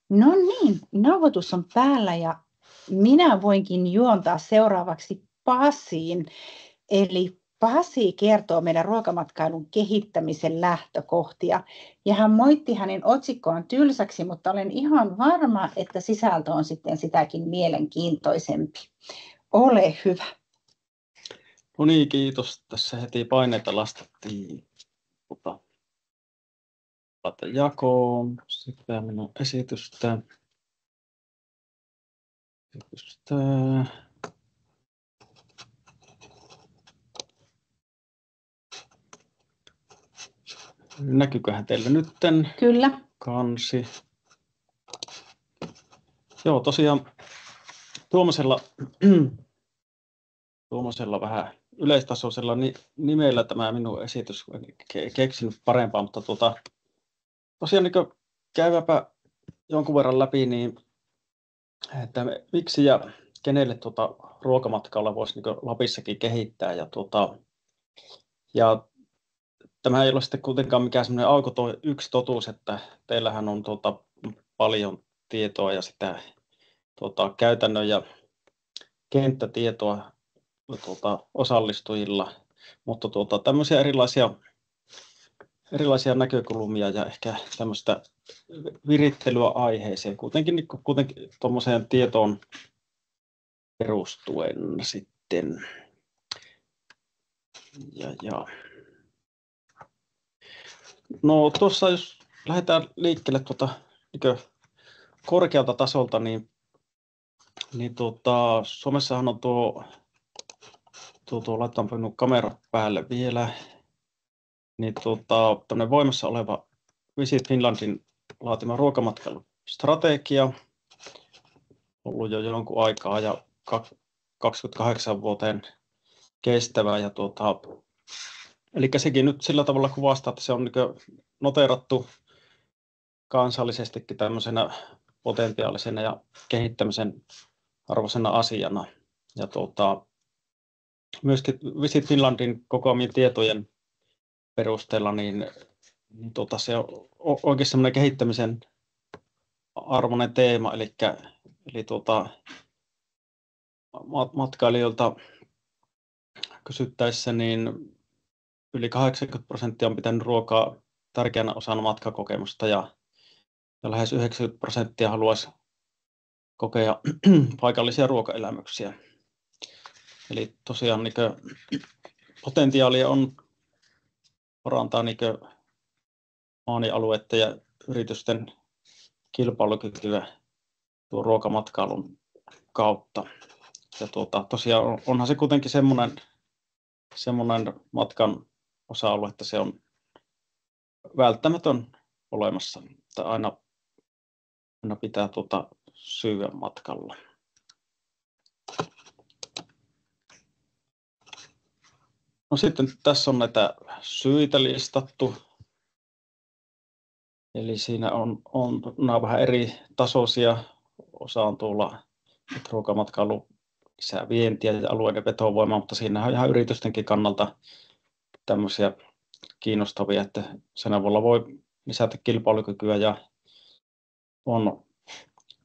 No niin, nauhoitus on päällä ja minä voinkin juontaa seuraavaksi Pasiin. Eli Pasi kertoo meidän ruokamatkailun kehittämisen lähtökohtia. Ja hän moitti hänen otsikkoaan tylsäksi, mutta olen ihan varma, että sisältö on sitten sitäkin mielenkiintoisempi. Ole hyvä. No niin, kiitos. Tässä heti paineita lastattiin jakoon. Sitten minun esitystä. Näkyyköhän teille nytten? Kyllä. Kansi. Joo, tosiaan tuommoisella vähän yleistasoisella nimellä tämä minun esitys, keksinyt parempaa, mutta tosiaan niin käyväpä jonkun verran läpi, niin että miksi ja kenelle ruokamatkalla voisi niin Lapissakin kehittää. Ja tämä ei ole sitten kuitenkaan mikään semmoinen yksi totuus, että teillähän on paljon tietoa ja sitä käytännön ja kenttätietoa osallistujilla, mutta tämmöisiä erilaisia näkökulmia ja ehkä tämmöistä virittelyä aiheeseen, kuitenkin tuommoiseen tietoon perustuen sitten. No tuossa jos lähdetään liikkeelle niin korkealta tasolta, niin Suomessahan on laitetaan minun kamera päälle vielä, niin tämmöinen voimassa oleva Visit Finlandin laatima ruokamatkailustrategia, ollut jo jonkun aikaa ja 28 vuoteen kestävä. Ja eli sekin nyt sillä tavalla kuvastaa, että se on niin noteerattu kansallisestikin tämmöisenä potentiaalisena ja kehittämisen arvoisena asiana. Ja myöskin Visit Finlandin kokoamien tietojen perusteella niin se on oikein semmoinen kehittämisen arvoinen teema, eli matkailijoilta kysyttäessä niin yli 80% on pitänyt ruokaa tärkeänä osana matkakokemusta ja lähes 90% haluaisi kokea paikallisia ruokaelämyksiä. Eli tosiaan potentiaalia on parantaa maanialueiden ja yritysten kilpailukykyä tuon ruokamatkailun kautta. Ja tosiaan onhan se kuitenkin semmoinen matkan osa-alue, että se on välttämätön olemassa, että aina pitää syödä matkalla. No sitten tässä on näitä syitä listattu. Eli siinä on nämä vähän eri tasoisia. Osa on tuolla, että ruokamatkailu lisää vientiä ja alueiden vetovoimaa, mutta siinä on ihan yritystenkin kannalta tämmöisiä kiinnostavia, että sen avulla voi lisätä kilpailukykyä ja on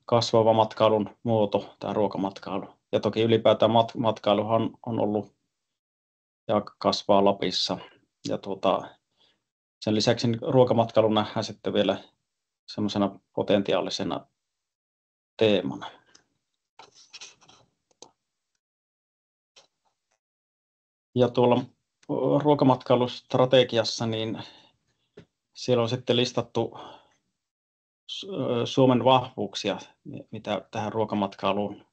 kasvava matkailun muoto, tämä ruokamatkailu. Ja toki ylipäätään matkailuhan on ollut ja kasvaa Lapissa. Ja sen lisäksi ruokamatkailu nähdään sitten vielä semmoisena potentiaalisena teemana. Ja tuolla ruokamatkailustrategiassa niin siellä on sitten listattu Suomen vahvuuksia, mitä tähän ruokamatkailuun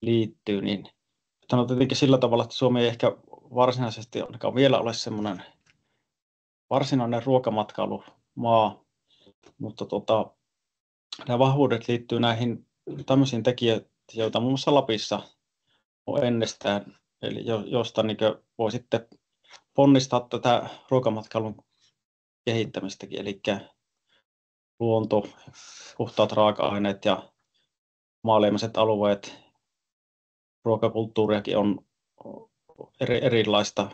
liittyy, niin tämä on tietenkin sillä tavalla, että Suomi ei ehkä varsinaisesti vielä ole semmoinen varsinainen ruokamatkailumaa, mutta nämä vahvuudet liittyy näihin tämmöisiin tekijöihin, joita muun muassa Lapissa on ennestään, eli josta voi sitten ponnistaa tätä ruokamatkailun kehittämistäkin, eli luonto, puhtaat raaka-aineet ja maailmaiset alueet, ruokakulttuuriakin on erilaista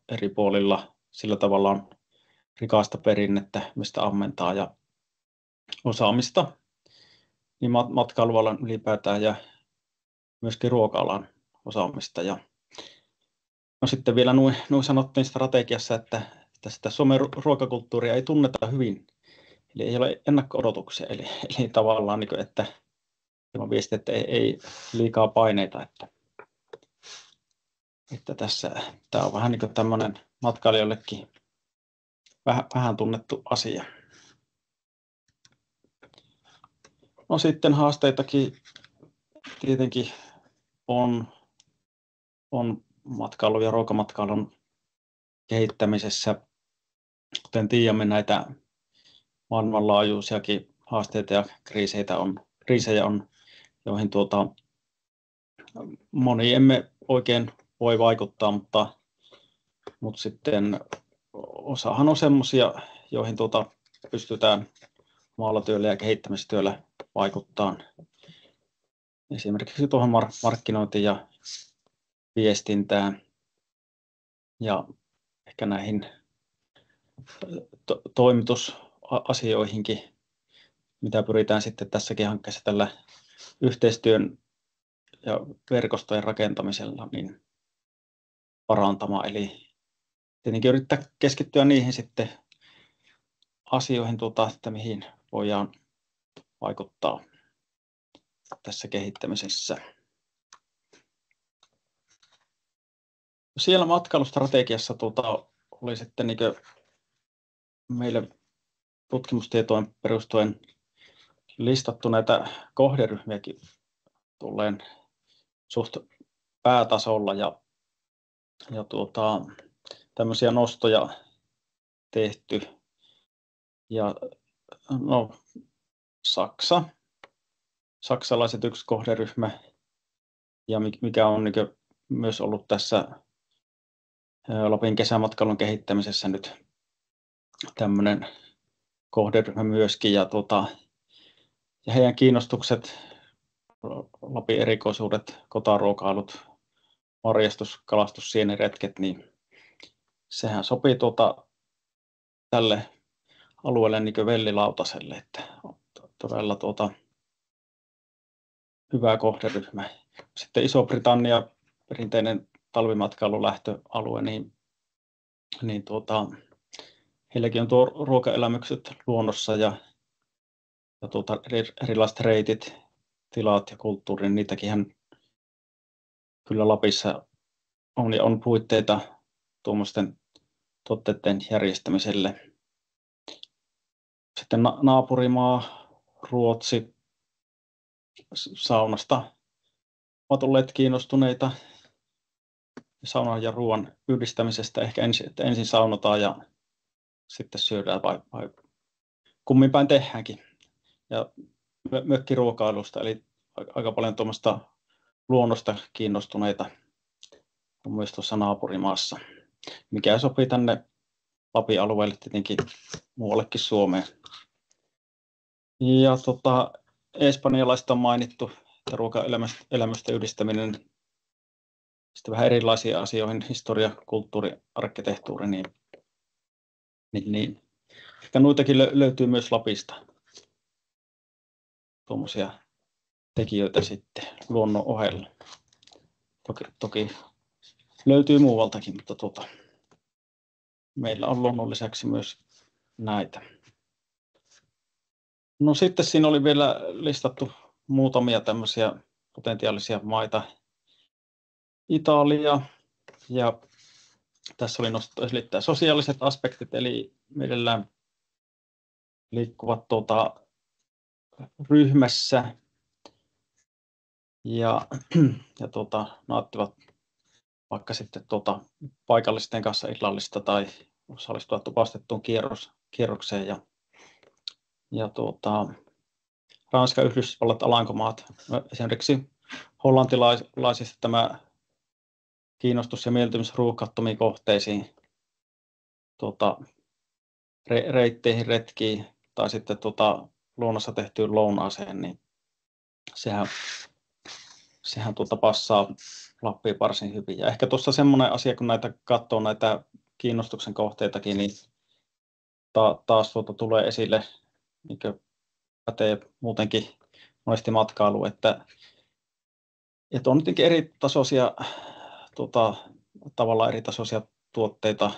eri puolilla, sillä tavalla on rikasta perinnettä, mistä ammentaa ja osaamista. niin matkailualan ylipäätään ja myöskin ruoka-alan osaamista. Ja no sitten vielä noin sanottiin strategiassa, että sitä Suomen ruokakulttuuria ei tunneta hyvin, eli ei ole ennakko-odotuksia, eli tavallaan, niin kuin, että viesti, että ei liikaa paineita, että tässä tämä on vähän niin kuin tämmöinen matkailijoillekin vähän tunnettu asia. No sitten haasteitakin tietenkin on matkailu- ja ruokamatkailun kehittämisessä. Kuten tiedämme, näitä maailmanlaajuisiakin haasteita ja kriisejä on, joihin moni emme oikein voi vaikuttaa, mutta sitten osahan on semmoisia, joihin pystytään omalla työllä ja kehittämistyöllä vaikuttamaan. Esimerkiksi tuohon markkinointiin ja viestintään ja ehkä näihin toimitusasioihinkin, mitä pyritään sitten tässäkin hankkeessa tällä yhteistyön ja verkostojen rakentamisella niin parantamaan. Eli tietenkin yrittää keskittyä niihin sitten asioihin, että mihin voidaan vaikuttaa tässä kehittämisessä. Siellä matkailustrategiassa oli sitten niin meille tutkimustietoon perustuen listattu näitä kohderyhmiäkin tulleen suht päätasolla ja tämmöisiä nostoja tehty. Ja no, saksalaiset yksi kohderyhmä ja mikä on niin myös ollut tässä Lapin kesämatkailun kehittämisessä nyt tämmöinen kohderyhmä myöskin ja heidän kiinnostukset, Lapin erikoisuudet, kotaruokailut, marjastus, kalastus, sieniretket, niin sehän sopii tälle alueelle niin kuin vellilautaselle, että todella hyvä kohderyhmä. Sitten Iso-Britannia, perinteinen talvimatkailulähtöalue, niin heilläkin on ruokaelämykset luonnossa ja erilaiset reitit, tilat ja kulttuuri, niin niitäkin kyllä Lapissa on puitteita tuommoisten tuotteiden järjestämiselle. Sitten naapurimaa Ruotsi, saunasta ovat olleet kiinnostuneita saunan ja ruoan yhdistämisestä. Ehkä ensin saunotaan ja sitten syödään vai kummin päin tehdäänkin. Ja mökkiruokailusta, eli aika paljon tuommoista luonnosta kiinnostuneita on myös tuossa naapurimaassa, mikä sopii tänne Lapin alueelle tietenkin muuallekin Suomeen. Ja espanjalaista on mainittu, että ruokaelämysten yhdistäminen sitten vähän erilaisiin asioihin, historia, kulttuuri, arkkitehtuuri, niin. Ehkä noitakin löytyy myös Lapista, tuommoisia tekijöitä sitten luonnon ohella. Toki löytyy muualtakin, mutta meillä on luonnon lisäksi myös näitä. No sitten siinä oli vielä listattu muutamia tämmöisiä potentiaalisia maita. Italia ja tässä oli nostettu esille tämä sosiaaliset aspektit, eli mielellään liikkuvat ryhmässä ja nauttivat vaikka sitten paikallisten kanssa illallista tai osallistua tupastettuun kierrokseen ja Ranska, Yhdysvallat, Alankomaat. Esimerkiksi hollantilaisista tämä kiinnostus ja mieltymys ruuhkattomiin kohteisiin, reitteihin, retkiin tai sitten luonnossa tehtyyn lounaaseen, niin sehän passaa Lappiin varsin hyvin. Ja ehkä tuossa semmoinen asia, kun katsoo näitä kiinnostuksen kohteitakin, niin taas tulee esille, niin pätee muutenkin monesti matkailu, että on jotenkin eri tasoisia, tavallaan eri tasoisia tuotteita,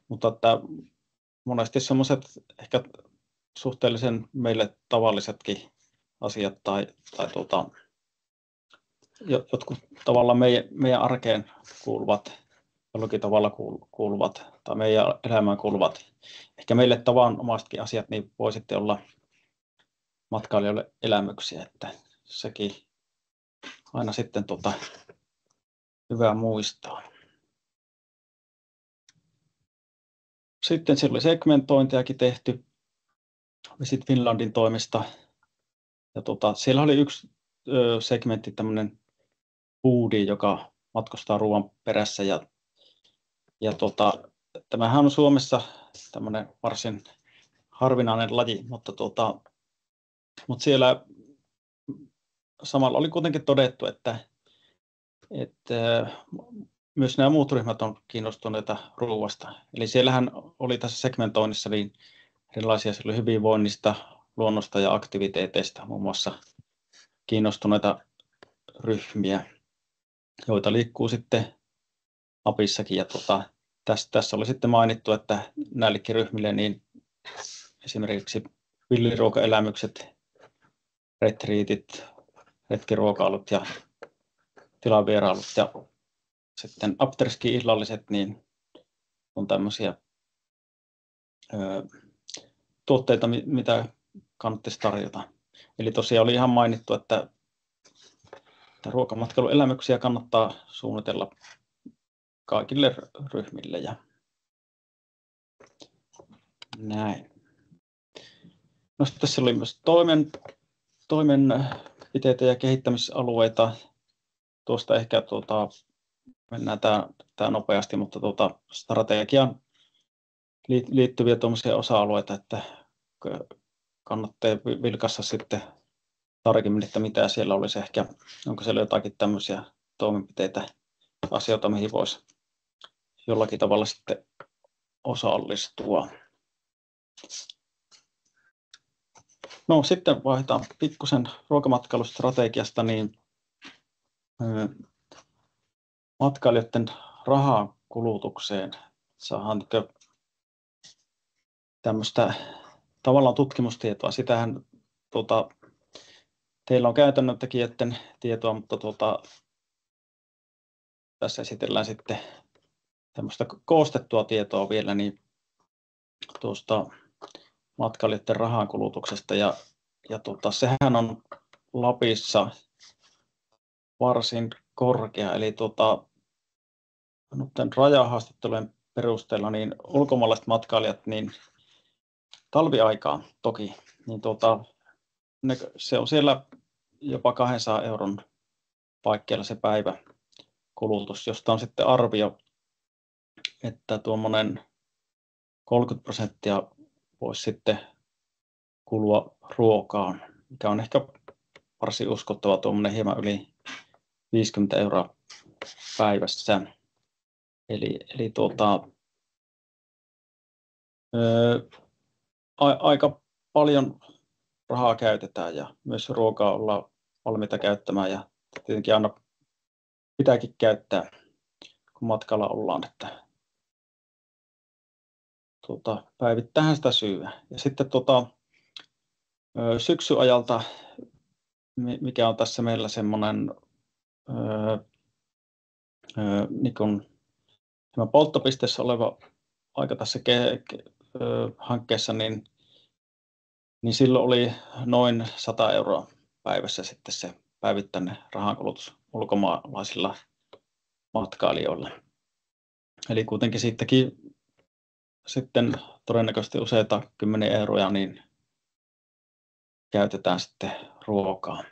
mutta että monesti semmoiset ehkä suhteellisen meille tavallisetkin asiat tai jotkut tavallaan meidän arkeen kuuluvat, jollakin tavalla kuuluvat tai meidän elämään kuuluvat, ehkä meille tavanomaisetkin asiat, niin voi sitten olla matkailijoille elämyksiä, että sekin aina sitten hyvä muistaa. Sitten siellä oli segmentointiakin tehty Visit Finlandin toimesta. Ja siellä oli yksi segmentti, tämmöinen foodie, joka matkustaa ruoan perässä. Tämähän on Suomessa tämmöinen varsin harvinainen laji, mutta siellä samalla oli kuitenkin todettu, että myös nämä muut ryhmät on kiinnostuneita ruoasta. Eli siellähän oli tässä segmentoinnissa niin erilaisia hyvinvoinnista, luonnosta ja aktiviteeteista muun muassa kiinnostuneita ryhmiä, joita liikkuu sitten Lapissakin. Ja tässä oli sitten mainittu, että näillekin ryhmille niin esimerkiksi villiruokaelämykset, retriitit, retkiruokailut ja tilavierailut ja sitten afterski-illalliset niin on tämmöisiä tuotteita, mitä kannattaisi tarjota. Eli tosiaan oli ihan mainittu, että ruokamatkailuelämyksiä kannattaa suunnitella kaikille ryhmille. Ja näin. No, tässä oli myös toimenpiteitä ja kehittämisalueita. Tuosta ehkä mennään tämä nopeasti, mutta strategiaan liittyviä tuommoisia osa-alueita, että kannattaa vilkaista sitten tarkemmin, että mitä siellä olisi ehkä, onko siellä jotakin tämmöisiä toimenpiteitä, asioita, mihin voisi jollakin tavalla sitten osallistua. No, sitten vaihdetaan pikkusen ruokamatkailustrategiasta, niin matkailijoiden rahakulutukseen saadaan tämmöistä tavallaan tutkimustietoa. Sitähän teillä on käytännön tekijöiden tietoa, mutta tässä esitellään sitten tämmöistä koostettua tietoa vielä niin tuosta matkailijoiden rahankulutuksesta. Ja sehän on Lapissa varsin korkea. Eli rajahaastattelujen perusteella niin ulkomaalaiset matkailijat niin talviaikaan toki, niin se on siellä jopa 200 euron paikkeilla se päiväkulutus, josta on sitten arvio, että tuommoinen 30% voisi sitten kulua ruokaan, mikä on ehkä varsin uskottava, tuommoinen hieman yli 50 euroa päivässä. Eli aika paljon rahaa käytetään ja myös ruokaa ollaan valmiita käyttämään ja tietenkin aina pitääkin käyttää, kun matkalla ollaan, että päivittäin sitä syyä. Ja sitten syksyajalta, mikä on tässä meillä semmoinen niin kuin tämä polttopisteessä oleva aika tässä hankkeessa, niin silloin oli noin 100 euroa päivässä sitten se päivittäinen rahankulutus ulkomaalaisilla matkailijoilla. Eli kuitenkin siitäkin sitten todennäköisesti useita kymmeniä euroja niin käytetään sitten ruokaa.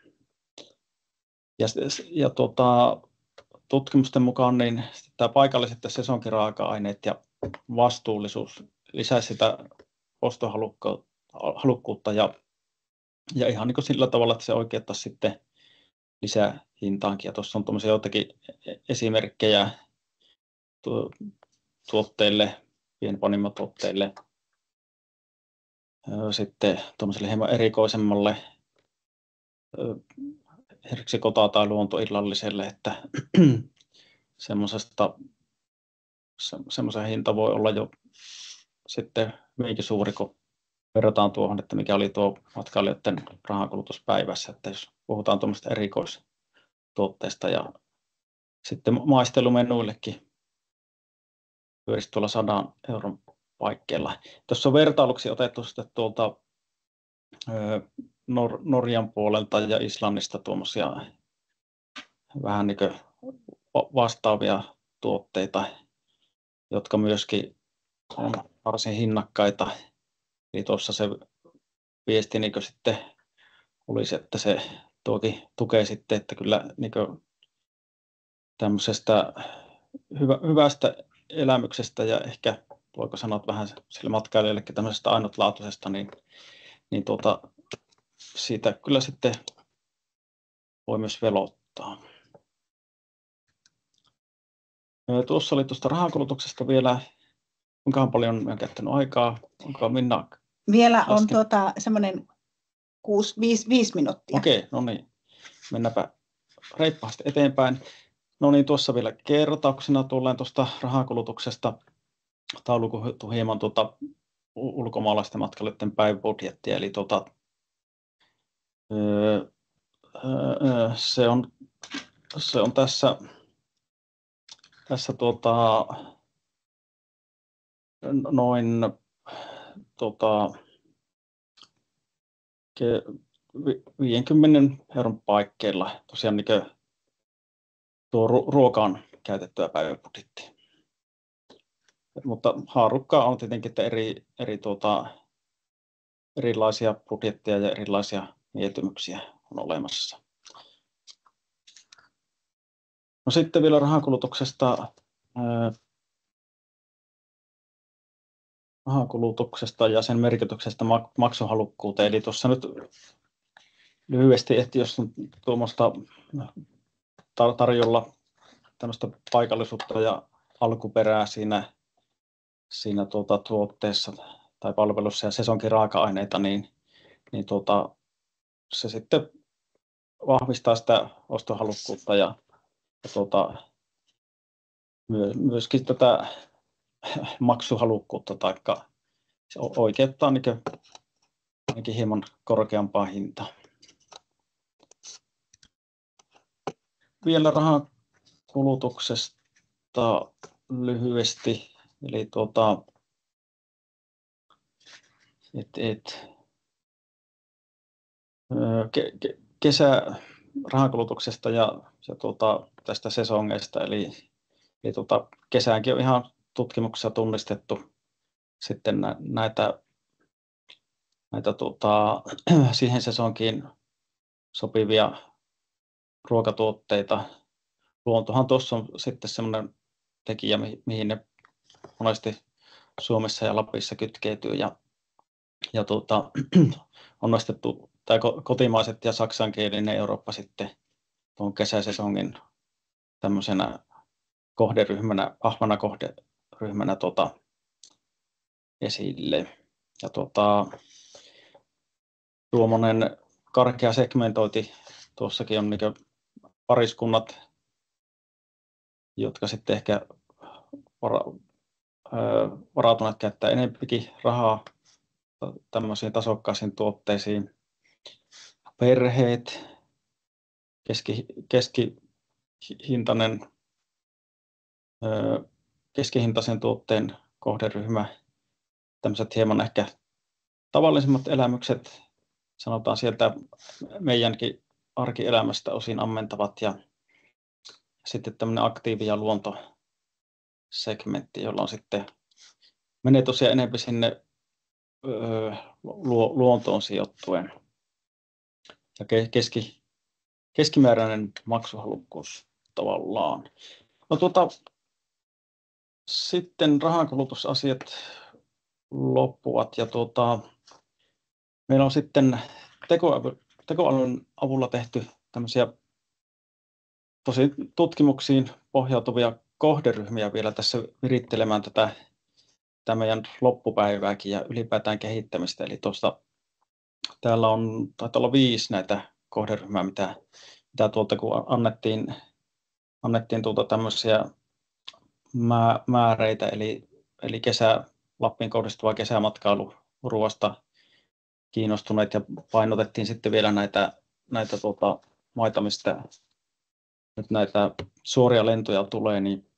Ja tutkimusten mukaan niin tämä paikalliset ja sesonkiraaka-aineet ja vastuullisuus lisäisi sitä ostohalukkuutta ja ihan niin kuin sillä tavalla, että se oikeuttaisi sitten lisää hintaankin. Ja tuossa on tuommoisia joitakin esimerkkejä tuotteille, pienpanimotuotteille, sitten tuommoiselle hieman erikoisemmalle herksi kota- tai luontoillalliselle, että semmoisen hinta voi olla jo sitten hyvinkin suuri, kun verrataan tuohon, että mikä oli tuo matkailijoiden rahankulutus päivässä, että jos puhutaan tuommoista erikoistuotteista ja sitten maistelumenuillekin pyörisi tuolla 100 euron paikkeilla. Tuossa on vertailuksi otettu sitten tuolta Norjan puolelta ja Islannista tuommoisia vähän niin kuin vastaavia tuotteita, jotka myöskin on varsin hinnakkaita. Eli tuossa se viesti niin sitten olisi, että se tukee sitten, että kyllä niin tämmöisestä hyvästä elämyksestä ja ehkä voiko sanoa vähän sille matkailijallekin tämmöisestä ainutlaatuisesta, niin siitä kyllä sitten voi myös velottaa. Tuossa oli tuosta rahankulutuksesta vielä, kuinka paljon olen käyttänyt aikaa, onko Minna? Vielä on semmoinen 5 minuuttia. Okei, no niin, mennäpä reippaasti eteenpäin. No niin, tuossa vielä kertauksena tulleen tuosta rahankulutuksesta taulukoitu hieman ulkomaalaisten matkailijoiden päiväbudjettia, eli se on tässä noin 50 euron paikkeilla tosiaan niin tuo ruokaan käytettyä päiväbudjettia. Mutta haarukkaa on tietenkin, että erilaisia budjetteja ja erilaisia mieltymyksiä on olemassa. No sitten vielä rahankulutuksesta ja sen merkityksestä maksuhalukkuuteen. Eli tuossa nyt lyhyesti, että jos on tuommoista tarjolla tämmöistä paikallisuutta ja alkuperää siinä tuotteessa tai palvelussa ja sesonkin raaka-aineita, niin se sitten vahvistaa sitä ostohalukkuutta ja myöskin tätä maksuhalukkuutta tai se oikeuttaa ainakin hieman korkeampaa hintaa. Vielä rahankulutuksesta lyhyesti, eli kesärahankulutuksesta ja tästä sesongeista, eli kesäänkin on ihan tutkimuksessa tunnistettu sitten näitä siihen sesonkiin sopivia ruokatuotteita. Luontohan tuossa on sitten semmoinen tekijä, mihin ne monesti Suomessa ja Lapissa kytkeytyy ja on nostettu tai kotimaiset ja saksankielinen Eurooppa sitten tuon kesäsesongin tämmöisenä kohderyhmänä, vahvana kohderyhmänä esille. Ja tuommoinen karkea segmentointi tuossakin on niin pariskunnat, jotka sitten ehkä varautuneet käyttää enempikin rahaa tämmöisiin tasokkaisiin tuotteisiin. Perheet, keskihintaisen tuotteen kohderyhmä, tämmöiset hieman ehkä tavallisimmat elämykset, sanotaan sieltä meidänkin arkielämästä osin ammentavat ja sitten tämmöinen aktiivi- ja luontosegmentti, jolla on sitten menee tosiaan enemmän sinne luontoon sijoittuen ja keskimääräinen maksuhalukkuus tavallaan. No sitten rahankulutusasiat loppuvat ja meillä on sitten tekoälyn avulla tehty tämmöisiä tosi tutkimuksiin pohjautuvia kohderyhmiä vielä tässä virittelemään tätä meidän loppupäivääkin ja ylipäätään kehittämistä. Eli täällä taitaa olla 5 näitä kohderyhmää, mitä tuolta kun annettiin tämmöisiä määreitä, eli Lappiin kohdistuvaa kesämatkailu ruoasta kiinnostuneet, ja painotettiin sitten vielä näitä maita, mistä nyt näitä suoria lentoja tulee, niin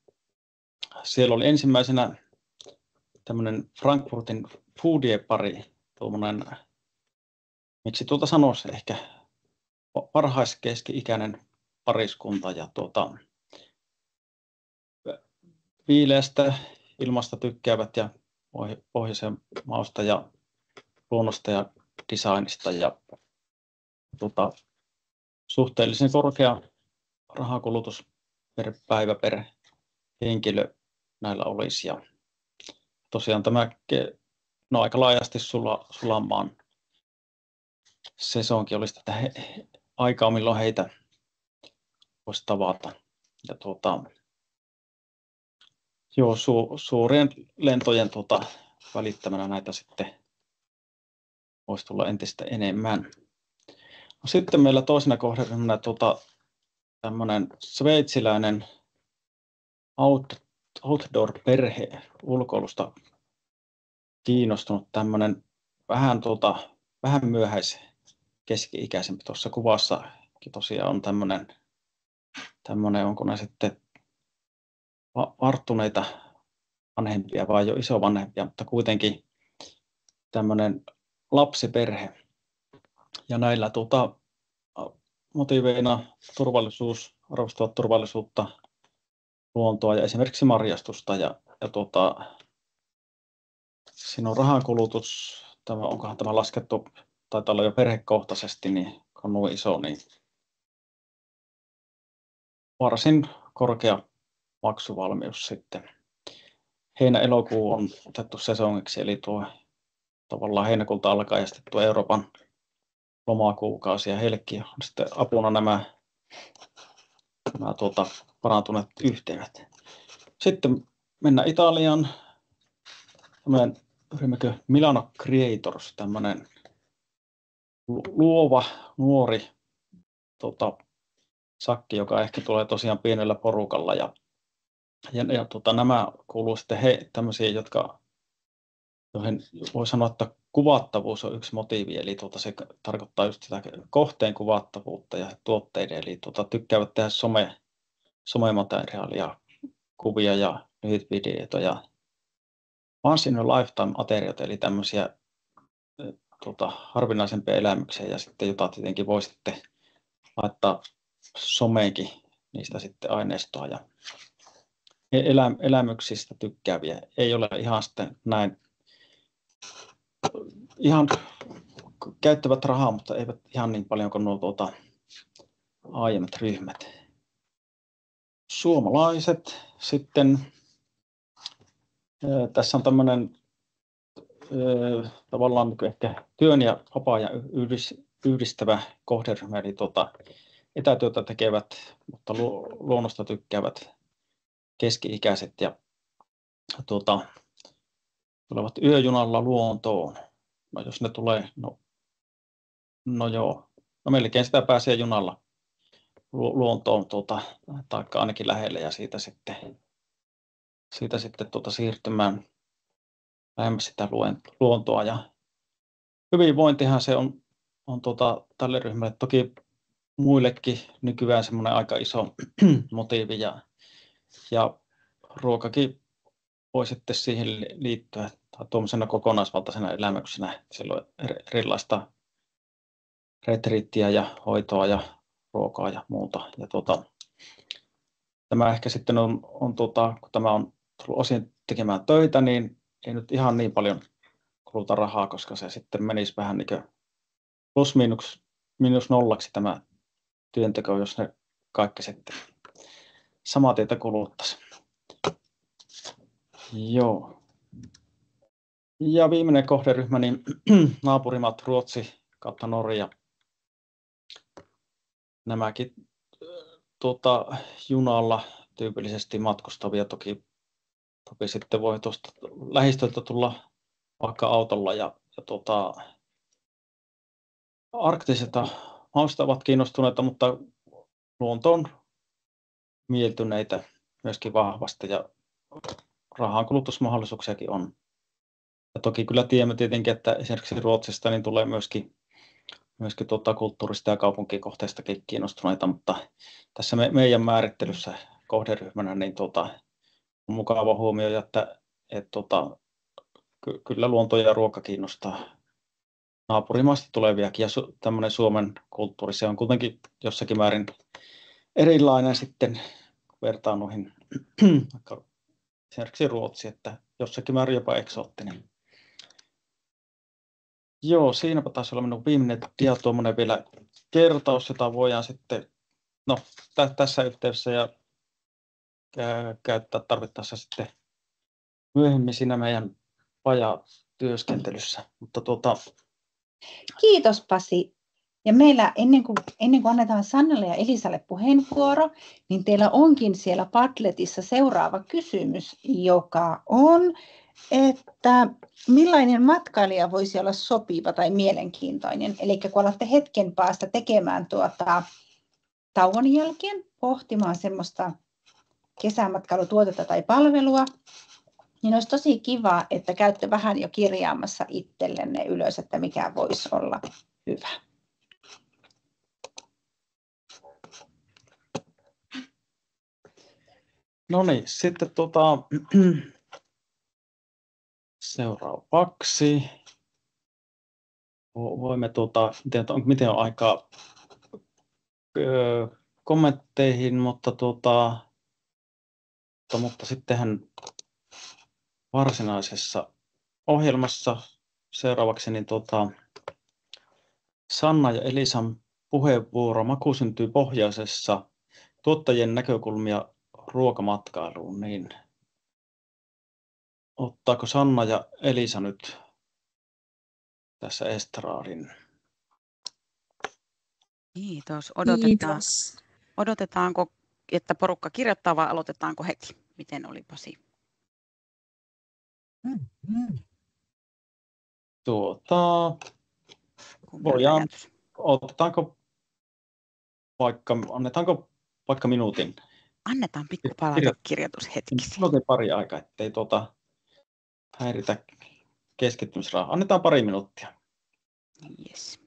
siellä oli ensimmäisenä tämmöinen Frankfurtin foodie-pari, tuommoinen, miksi sanoisi, ehkä varhaiskeski-ikäinen pariskunta, ja viileästä ilmasta tykkäävät ja pohjoisen mausta ja luonnosta ja designista, ja suhteellisen korkea rahakulutus per päivä per henkilö näillä olisi. Ja tosiaan tämä aika laajasti sulamaan sesonkin olisi tätä aikaa, milloin heitä voisi tavata. Ja suurien lentojen välittämänä näitä sitten voisi tulla entistä enemmän. No, sitten meillä toisena kohderyhmänä tämmöinen sveitsiläinen outdoor-perhe, ulkoilusta kiinnostunut, tämmöinen vähän myöhäis keski-ikäisempi. Tuossa kuvassa tosiaan on tämmöinen, onko ne sitten varttuneita vanhempia vai jo isovanhempia, mutta kuitenkin tämmöinen lapsiperhe. Ja näillä motiiveina arvostavat turvallisuutta, luontoa ja esimerkiksi marjastusta. Ja siinä on rahankulutus, onkohan tämä laskettu, taitaa olla jo perhekohtaisesti, niin on noin iso, niin varsin korkea maksuvalmius sitten. Heinä-elokuu on otettu sesongiksi, eli tavallaan heinäkuulta alkaa ja sitten tuo Euroopan lomakuukausi, ja heillekin on sitten apuna nämä parantuneet yhteydet. Sitten mennään Italiaan. Tämmöinen Milano Creators, tämmöinen luova, nuori sakki, joka ehkä tulee tosiaan pienellä porukalla. Ja nämä kuuluu sitten tämmöisiä, joihin voi sanoa, että kuvattavuus on yksi motiivi, eli se tarkoittaa just sitä kohteen kuvattavuutta ja tuotteiden, eli tykkäävät tehdä somemateriaalia, kuvia ja lyhyt videoita ja once in a lifetime -aterioita, eli tämmöisiä harvinaisempia elämyksiä, ja sitten jota tietenkin voi sitten laittaa someenkin niistä sitten aineistoa, ja elämyksistä tykkääviä ei ole ihan sitten näin, ihan käyttävät rahaa, mutta eivät ihan niin paljon kuin nuo aiemmat ryhmät. Suomalaiset sitten, tässä on tämmöinen tavallaan ehkä työn ja vapaa-ajan yhdistävä kohderyhmä, eli etätyötä tekevät, mutta luonnosta tykkäävät keski-ikäiset, ja tulevat yöjunalla luontoon. No jos ne tulee, no joo, no melkein sitä pääsee junalla luontoon, tai ainakin lähelle, ja siitä sitten siirtymään lähemmäs sitä luontoa. Ja hyvinvointihan se on tälle ryhmälle, toki muillekin nykyään semmoinen aika iso motiivi, ja ruokakin voi sitten siihen liittyä tuollaisena kokonaisvaltaisena elämyksenä. Siellä on erilaista retriittiä ja hoitoa ja ruokaa ja muuta. Ja tämä ehkä sitten on kun tämä on tullut osin tekemään töitä, niin ei nyt ihan niin paljon kuluta rahaa, koska se sitten menisi vähän niin kuin plus miinus nollaksi tämä työnteko, jos ne kaikki sitten samaa tietä kuluttaisi. Joo. Ja viimeinen kohderyhmä, niin naapurimaat Ruotsi kautta Norja. Nämäkin junalla tyypillisesti matkustavia, toki sitten voi tuosta lähistöltä tulla vaikka autolla, ja arktisilta mausta ovat kiinnostuneita, mutta luontoon mieltyneitä myöskin vahvasti ja rahan kulutusmahdollisuuksiakin on. Ja toki kyllä tiedämme tietenkin, että esimerkiksi Ruotsista niin tulee myöskin kulttuurista ja kaupunkikohteistakin kiinnostuneita, mutta tässä meidän määrittelyssä kohderyhmänä niin on mukava huomioida, että kyllä luonto ja ruoka kiinnostaa naapurimaista tuleviakin ja tämmöinen Suomen kulttuuri, se on kuitenkin jossakin määrin erilainen sitten vertaan noihin esimerkiksi Ruotsi, että jossakin määrin jopa eksoottinen. Joo, siinäpä taisi olla minun viimeinen dia, tuommoinen vielä kertaus, jota voidaan sitten tässä yhteydessä ja käyttää tarvittaessa sitten myöhemmin siinä meidän pajatyöskentelyssä. Mutta Kiitos Pasi. Ja meillä ennen kuin annetaan Sannalle ja Elisalle puheenvuoro, niin teillä onkin siellä Padletissa seuraava kysymys, joka on, että millainen matkailija voisi olla sopiva tai mielenkiintoinen? Eli kun alatte hetken päästä tekemään tauon jälkeen, pohtimaan semmoista kesämatkailutuotetta tai palvelua, niin olisi tosi kiva, että käytte vähän jo kirjaamassa itsellenne ylös, että mikä voisi olla hyvä. No niin, sitten seuraavaksi voimme, miten on aikaa kommentteihin, mutta sittenhän varsinaisessa ohjelmassa seuraavaksi niin Sanna ja Elisan puheenvuoro Maku syntyy pohjoisessa, tuottajien näkökulmia ruokamatkailuun, niin ottaako Sanna ja Elisa nyt tässä estraadin? Kiitos. Odotetaanko, että porukka kirjoittaa vai aloitetaanko heti? Miten oli Pasi? Voidaan, annetaanko vaikka minuutin? Annetaan pikku palautekirjoitus hetkisi. Minuutin pari aikaa, ettei häiritä keskittymisrahaa. Annetaan pari minuuttia. Yes.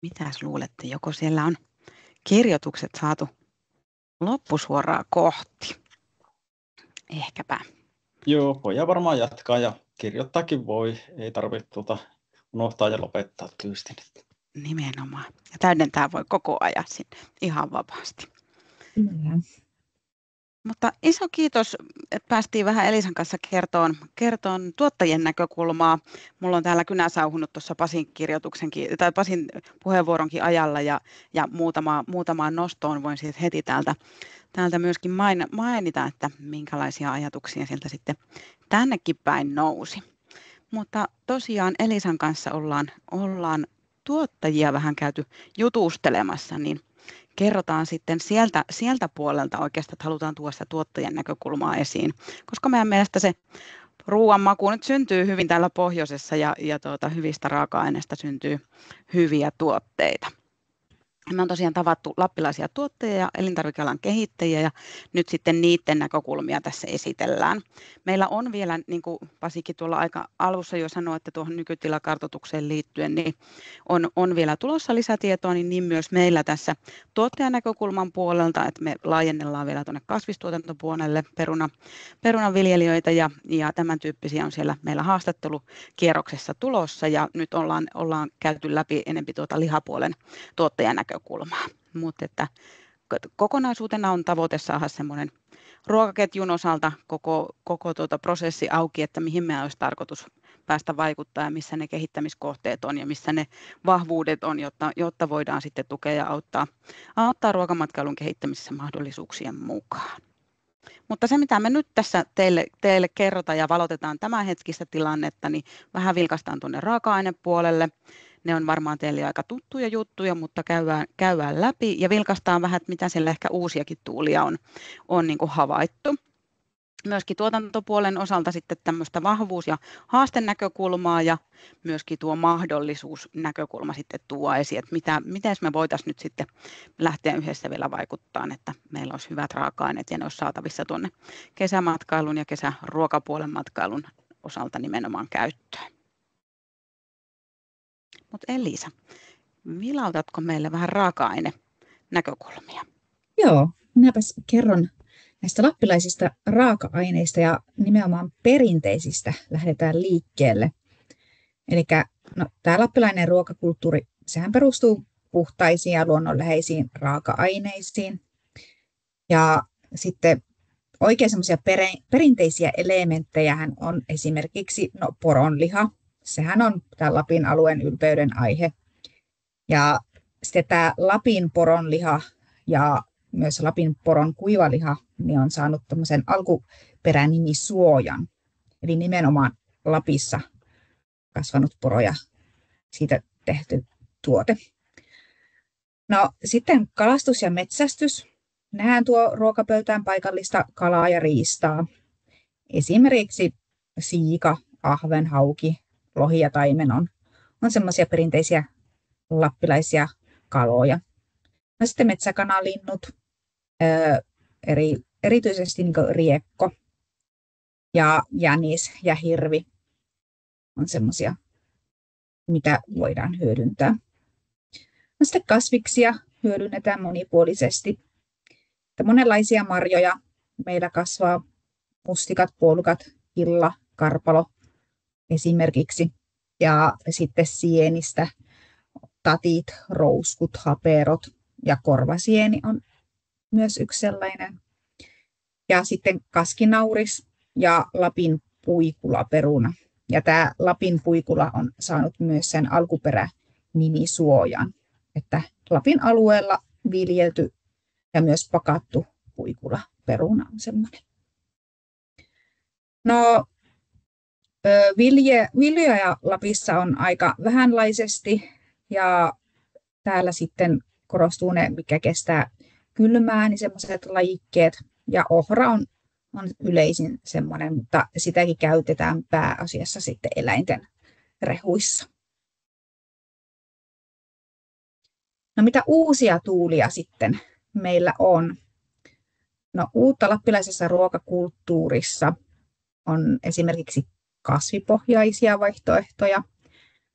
Mitäs luulette, joko siellä on kirjoitukset saatu loppusuoraa kohti? Ehkäpä. Joo, voidaan varmaan jatkaa ja kirjoittaakin voi. Ei tarvitse unohtaa ja lopettaa tyystin. Nimenomaan. Ja täydentää voi koko ajan sinne ihan vapaasti. Mutta iso kiitos, että päästiin vähän Elisan kanssa kertoon tuottajien näkökulmaa. Mulla on täällä kynä sauhunut tuossa Pasin puheenvuoronkin ajalla ja muutamaan nostoon voin sitten heti täältä myöskin mainita, että minkälaisia ajatuksia sieltä sitten tännekin päin nousi. Mutta tosiaan Elisan kanssa ollaan tuottajia vähän käyty jutustelemassa, niin kerrotaan sitten sieltä puolelta oikeastaan, että halutaan tuoda sitä tuottajan näkökulmaa esiin, koska meidän mielestä se ruoan maku nyt syntyy hyvin täällä pohjoisessa ja hyvistä raaka-aineista syntyy hyviä tuotteita. Me on tosiaan tavattu lappilaisia tuottajia ja elintarvikealan kehittäjiä ja nyt sitten niiden näkökulmia tässä esitellään. Meillä on vielä, niin kuin Pasikin tuolla aika alussa jo sanoi, että tuohon nykytilakartoitukseen liittyen niin on vielä tulossa lisätietoa, niin myös meillä tässä tuottajan näkökulman puolelta, että me laajennellaan vielä tuonne kasvistuotantopuolelle perunanviljelijöitä ja tämän tyyppisiä on siellä meillä haastattelukierroksessa tulossa ja nyt ollaan käyty läpi enemmän tuota lihapuolen tuottajan näkökulmaa. Mutta että kokonaisuutena on tavoite saada semmoinen ruokaketjun osalta koko prosessi auki, että mihin meidän olisi tarkoitus päästä vaikuttaa ja missä ne kehittämiskohteet on ja missä ne vahvuudet on, jotta voidaan sitten tukea ja auttaa ruokamatkailun kehittämisessä mahdollisuuksien mukaan. Mutta se, mitä me nyt tässä teille kerrotaan ja valotetaan tämänhetkistä tilannetta, niin vähän vilkaistaan tuonne raaka-ainepuolelle. Ne on varmaan teille aika tuttuja juttuja, mutta käydään läpi ja vilkaistaan vähän, että mitä siellä ehkä uusiakin tuulia on niin kuin havaittu. Myöskin tuotantopuolen osalta sitten tämmöistä vahvuus- ja haastenäkökulmaa ja myöskin tuo mahdollisuusnäkökulma sitten tuo esiin, että miten me voitaisiin nyt sitten lähteä yhdessä vielä vaikuttamaan, että meillä olisi hyvät raaka-aineet ja ne olisi saatavissa tuonne kesämatkailun ja kesäruokapuolen matkailun osalta nimenomaan käyttöön. Mutta Elisa, vilautatko meille vähän raaka-ainenäkökulmia? Joo, minäpäs kerron näistä lappilaisista raaka-aineista ja nimenomaan perinteisistä lähdetään liikkeelle. Eli tämä lappilainen ruokakulttuuri, sehän perustuu puhtaisiin ja luonnonläheisiin raaka-aineisiin. Ja sitten oikein semmoisia perinteisiä elementtejähän on esimerkiksi poronliha. Sehän on tämä Lapin alueen ylpeyden aihe. Ja sitten tämä Lapin poronliha ja myös Lapin poron kuivaliha niin on saanut tämmöisen alkuperänimisuojan. Eli nimenomaan Lapissa kasvanut poro ja siitä tehty tuote. No sitten kalastus ja metsästys. Nehän tuo ruokapöytään paikallista kalaa ja riistaa. Esimerkiksi siika, ahven, hauki, lohi ja taimen on semmoisia perinteisiä lappilaisia kaloja. No sitten metsäkanalinnut, erityisesti niin kuin riekko ja jänis ja hirvi on semmoisia, mitä voidaan hyödyntää. No sitten kasviksia hyödynnetään monipuolisesti. Monenlaisia marjoja meillä kasvaa, mustikat, puolukat, hilla, karpalo esimerkiksi. Ja sitten sienistä tatit, rouskut, haperot ja korvasieni on myös yksi sellainen. Ja sitten kaskinauris ja Lapin puikulaperuna. Ja tämä Lapin puikula on saanut myös sen alkuperänimisuojan, että Lapin alueella viljelty ja myös pakattu puikulaperuna on semmoinen. No, viljoja Lapissa on aika vähänlaisesti ja täällä sitten korostuu ne, mikä kestää kylmää, niin semmoiset lajikkeet. Ja ohra on yleisin semmoinen, mutta sitäkin käytetään pääasiassa sitten eläinten rehuissa. No mitä uusia tuulia sitten meillä on? No uutta lappilaisessa ruokakulttuurissa on esimerkiksi kasvipohjaisia vaihtoehtoja.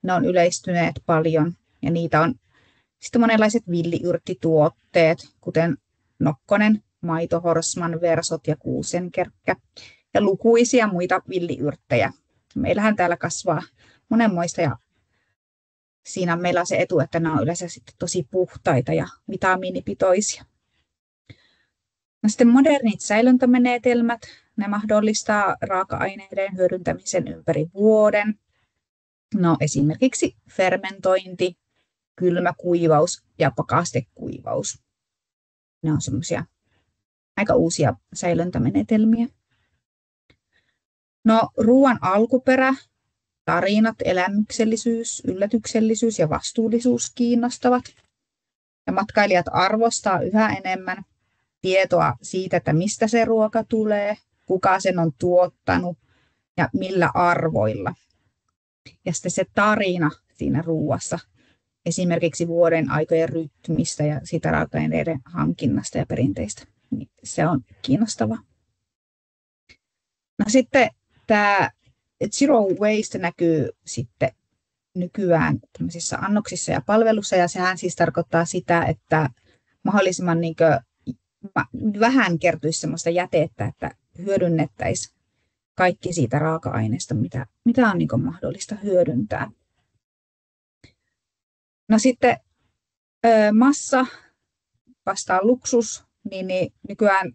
Ne on yleistyneet paljon ja niitä on sitten monenlaiset villiyrttituotteet, kuten nokkonen, maitohorsman, versot ja kuusenkerkkä ja lukuisia muita villiyrttejä. Meillähän täällä kasvaa monenmoista ja siinä meillä on se etu, että ne on yleensä sitten tosi puhtaita ja vitamiinipitoisia. No sitten modernit säilöntämenetelmät, ne mahdollistaa raaka-aineiden hyödyntämisen ympäri vuoden. No, esimerkiksi fermentointi, kylmäkuivaus ja pakastekuivaus. Ne on semmoisia aika uusia säilöntämenetelmiä. No, ruoan alkuperä, tarinat, elämyksellisyys, yllätyksellisyys ja vastuullisuus kiinnostavat. Ja matkailijat arvostaa yhä enemmän tietoa siitä, että mistä se ruoka tulee, kuka sen on tuottanut ja millä arvoilla. Ja sitten se tarina siinä ruuassa, esimerkiksi vuoden aikojen rytmistä ja sitä raaka-aineiden hankinnasta ja perinteistä, niin se on kiinnostavaa. No sitten tämä zero waste näkyy sitten nykyään tämmöisissä annoksissa ja palvelussa, ja sehän siis tarkoittaa sitä, että mahdollisimman vähän kertyisi sellaista jätettä, että hyödynnettäisiin kaikki siitä raaka-aineesta, mitä on mahdollista hyödyntää. No sitten massa vastaan luksus, niin nykyään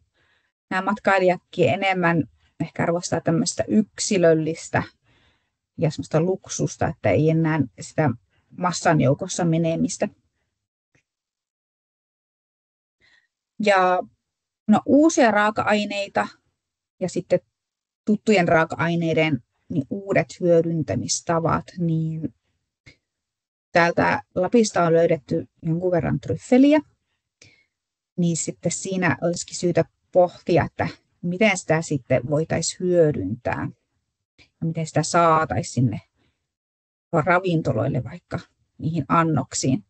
nämä matkailijatkin enemmän ehkä arvostaa tämmöistä yksilöllistä ja semmoista luksusta, että ei enää sitä massan joukossa menemistä. Ja no, uusia raaka-aineita ja sitten tuttujen raaka-aineiden niin uudet hyödyntämistavat, niin täältä Lapista on löydetty jonkun verran tryffeliä, niin sitten siinä olisikin syytä pohtia, että miten sitä sitten voitaisiin hyödyntää ja miten sitä saataisiin sinne ravintoloille vaikka niihin annoksiin.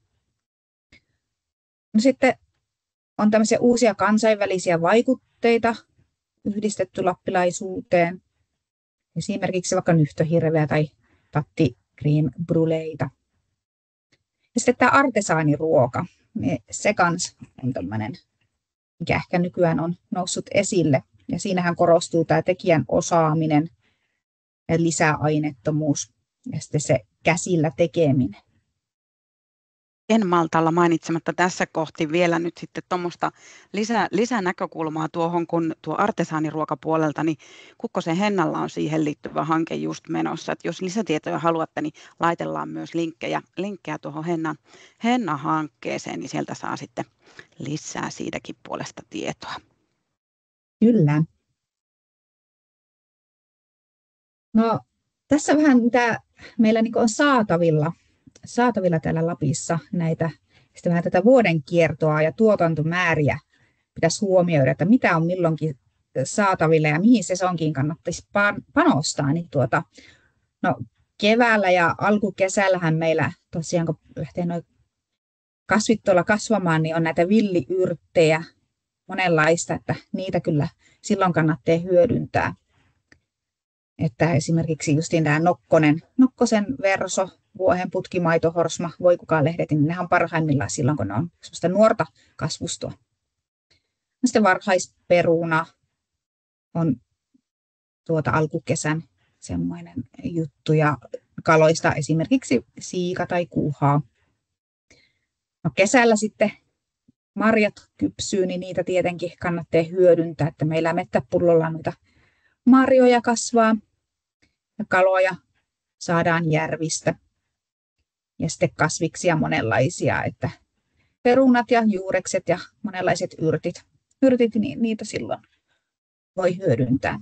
No sitten on tämmöisiä uusia kansainvälisiä vaikutteita yhdistetty lappilaisuuteen, esimerkiksi vaikka nyhtöhirveä tai tatti crème brûléita. Ja sitten tämä artesaaniruoka, se kans on tämmöinen, mikä ehkä nykyään on noussut esille. Ja siinähän korostuu tämä tekijän osaaminen ja lisäainettomuus ja sitten se käsillä tekeminen. En malta olla mainitsematta tässä kohti vielä nyt sitten tuommoista lisänäkökulmaa tuohon, kun tuo artesaaniruokapuolelta, niin Kukkosen Hennalla on siihen liittyvä hanke just menossa. Että jos lisätietoja haluatte, niin laitellaan myös linkkejä tuohon Henna-hankkeeseen, niin sieltä saa sitten lisää siitäkin puolesta tietoa. Kyllä. No, tässä vähän mitä meillä on saatavilla täällä Lapissa näitä, sitten vähän tätä vuoden kiertoa ja tuotantomääriä pitäisi huomioida, että mitä on milloinkin saatavilla ja mihin sesonkiin kannattaisi panostaa. Niin no, keväällä ja alkukesällähän meillä tosiaan, kun lähtee nuo kasvit tuolla kasvamaan, niin on näitä villiyrttejä monenlaista, että niitä kyllä silloin kannattaa hyödyntää. Että esimerkiksi justiin tämä nokkosen verso, vuohen putkimaito, horsma, voikukalehdet, niin nehän on parhaimmillaan silloin, kun ne on sellaista nuorta kasvustoa. Sitten varhaisperuna on alkukesän semmoinen juttu, ja kaloista esimerkiksi siika tai kuhaa. No, kesällä sitten marjat kypsyy, niin niitä tietenkin kannattaa hyödyntää, että meillä mettäpullolla noita marjoja kasvaa ja kaloja saadaan järvistä. Ja sitten kasviksia monenlaisia, että perunat ja juurekset ja monenlaiset yrtit, niin niitä silloin voi hyödyntää.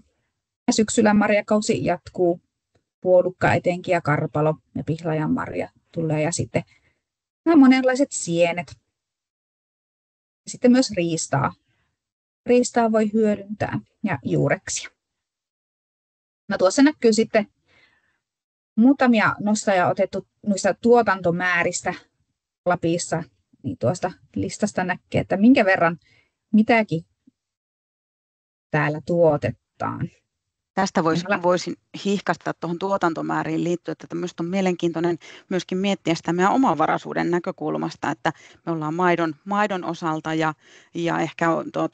Ja syksyllä marjakausi jatkuu, puolukka etenkin ja karpalo ja pihlajanmarja tulee ja sitten nämä monenlaiset sienet. Ja sitten myös riistaa. Riistaa voi hyödyntää ja juureksia. No, tuossa näkyy sitten muutamia nostoja otettu noista tuotantomääristä Lapissa, niin tuosta listasta näkee, että minkä verran mitäkin täällä tuotetaan. Tästä voisin hihkasta tuohon tuotantomääriin liittyen, että minusta on mielenkiintoinen myöskin miettiä sitä meidän omavaraisuuden näkökulmasta, että me ollaan maidon osalta ja ehkä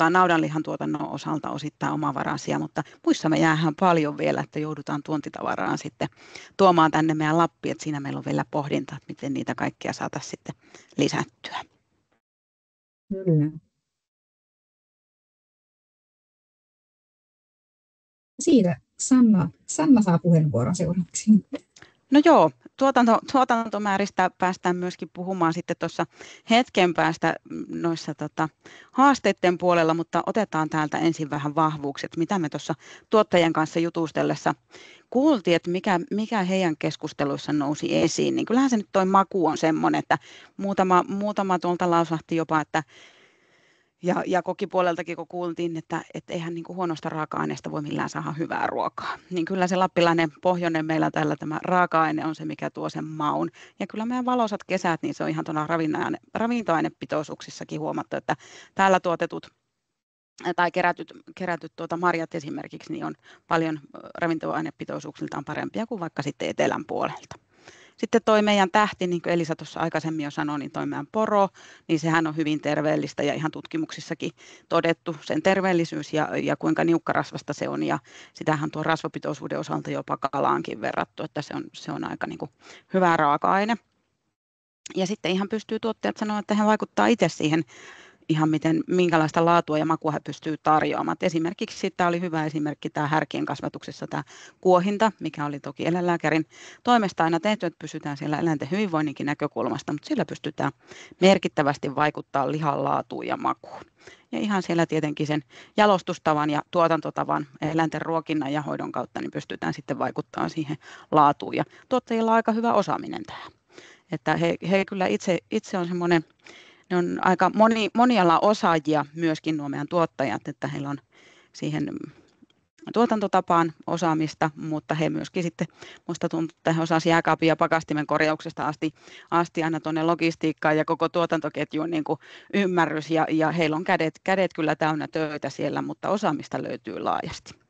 naudanlihan tuotannon osalta osittain omavaraisia, mutta muissa me jäähän paljon vielä, että joudutaan tuontitavaraan sitten tuomaan tänne meidän Lappiin, että siinä meillä on vielä pohdinta, että miten niitä kaikkia saataisiin sitten lisättyä. Kyllä. Siitä Sanna saa puheenvuoron seuraavaksi. No joo, tuotantomääristä päästään myöskin puhumaan sitten tuossa hetken päästä noissa haasteiden puolella, mutta otetaan täältä ensin vähän vahvuukset, mitä me tuossa tuottajien kanssa jutustellessa kuultiin, että mikä heidän keskusteluissa nousi esiin, niin kyllähän se nyt toi maku on semmoinen, että muutama tuolta lausahti jopa, että ja kokipuoleltakin kun kuultiin, että eihän niin kuin huonosta raaka-aineesta voi millään saada hyvää ruokaa. Niin kyllä se lappilainen pohjoinen meillä tällä tämä raaka-aine on se, mikä tuo sen maun. Ja kyllä meidän valoisat kesät, niin se on ihan tuolla ravintoainepitoisuuksissakin huomattu, että täällä tuotetut tai kerätyt marjat esimerkiksi niin on paljon ravintoainepitoisuuksiltaan parempia kuin vaikka sitten etelän puolelta. Sitten toi meidän tähti, niin kuin Elisa tuossa aikaisemmin jo sanoi, niin toi meidän poro, niin sehän on hyvin terveellistä ja ihan tutkimuksissakin todettu sen terveellisyys ja kuinka niukkarasvasta se on. Ja sitähän tuon rasvapitoisuuden osalta jopa kalaankin verrattu, että se on aika niin kuin hyvä raaka-aine. Ja sitten ihan pystyy tuottajat sanoa, että he vaikuttaa itse siihen ihan minkälaista laatua ja makua he pystyy tarjoamaan. Esimerkiksi tämä oli hyvä esimerkki tämä härkien kasvatuksessa tämä kuohinta, mikä oli toki eläinlääkärin toimesta aina tehty, että pysytään siellä eläinten hyvinvoinninkin näkökulmasta, mutta sillä pystytään merkittävästi vaikuttaa lihan laatuun ja makuun. Ja ihan siellä tietenkin sen jalostustavan ja tuotantotavan eläinten ruokinnan ja hoidon kautta niin pystytään sitten vaikuttamaan siihen laatuun. Ja tuottajilla on aika hyvä osaaminen tähän. Että he kyllä itse on semmoinen. Ne on aika moniala osaajia myöskin nuo meidän tuottajat, että heillä on siihen tuotantotapaan osaamista, mutta he myöskin sitten, musta tuntuu, että he osasivat jääkaapin ja pakastimen korjauksesta asti aina tuonne logistiikkaan ja koko tuotantoketjuun niin kuin ymmärrys ja heillä on kädet kyllä täynnä töitä siellä, mutta osaamista löytyy laajasti.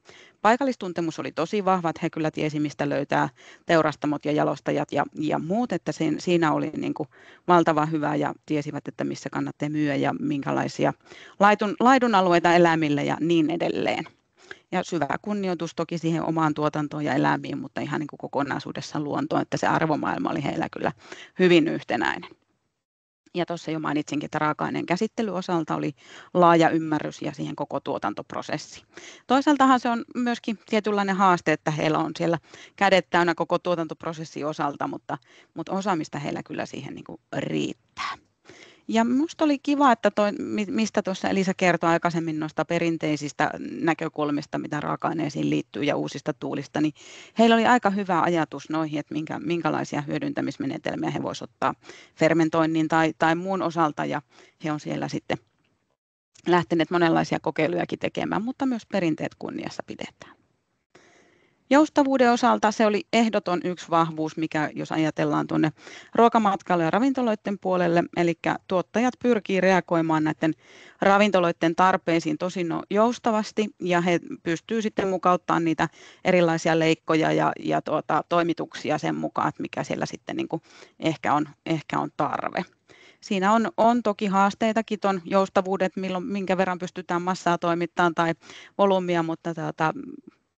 Paikallistuntemus oli tosi vahva, että he kyllä tiesi, mistä löytää teurastamot ja jalostajat ja muut, että siinä oli niin kuin valtavan hyvä ja tiesivät, että missä kannattaa myyä ja minkälaisia laidunalueita eläimille ja niin edelleen. Ja syvä kunnioitus toki siihen omaan tuotantoon ja eläimiin, mutta ihan niin kuin kokonaisuudessaan luontoon, että se arvomaailma oli heillä kyllä hyvin yhtenäinen. Ja tuossa jo mainitsinkin, että raaka-aineen käsittelyosalta oli laaja ymmärrys ja siihen koko tuotantoprosessi. Toisaaltahan se on myöskin tietynlainen haaste, että heillä on siellä kädet täynnä koko tuotantoprosessin osalta, mutta osaamista heillä kyllä siihen niin kuin riittää. Ja minusta oli kiva, että mistä tuossa Elisa kertoi aikaisemmin noista perinteisistä näkökulmista, mitä raaka-aineisiin liittyy ja uusista tuulista, niin heillä oli aika hyvä ajatus noihin, että minkälaisia hyödyntämismenetelmiä he voisivat ottaa fermentoinnin tai muun osalta, ja he on siellä sitten lähteneet monenlaisia kokeilujakin tekemään, mutta myös perinteet kunniassa pidetään. Joustavuuden osalta se oli ehdoton yksi vahvuus, mikä jos ajatellaan tuonne ruokamatkailu- ja ravintoloiden puolelle, eli tuottajat pyrkii reagoimaan näiden ravintoloiden tarpeisiin tosi joustavasti, ja he pystyvät sitten mukauttamaan niitä erilaisia leikkoja ja toimituksia sen mukaan, että mikä siellä sitten niin kuin ehkä on tarve. Siinä on toki haasteitakin tuon joustavuudet, minkä verran pystytään massaa toimittamaan tai volyymia, mutta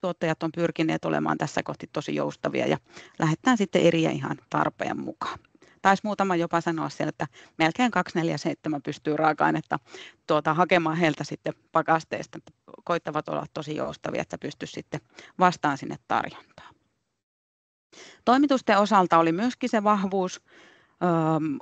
tuottajat on pyrkineet olemaan tässä kohti tosi joustavia ja lähdetään sitten eriä ihan tarpeen mukaan. Taisi muutama jopa sanoa siellä, että melkein 247 pystyy raaka-ainetta hakemaan heiltä sitten pakasteista. Koittavat olla tosi joustavia, että pystyisi sitten vastaan sinne tarjontaan. Toimitusten osalta oli myöskin se vahvuus.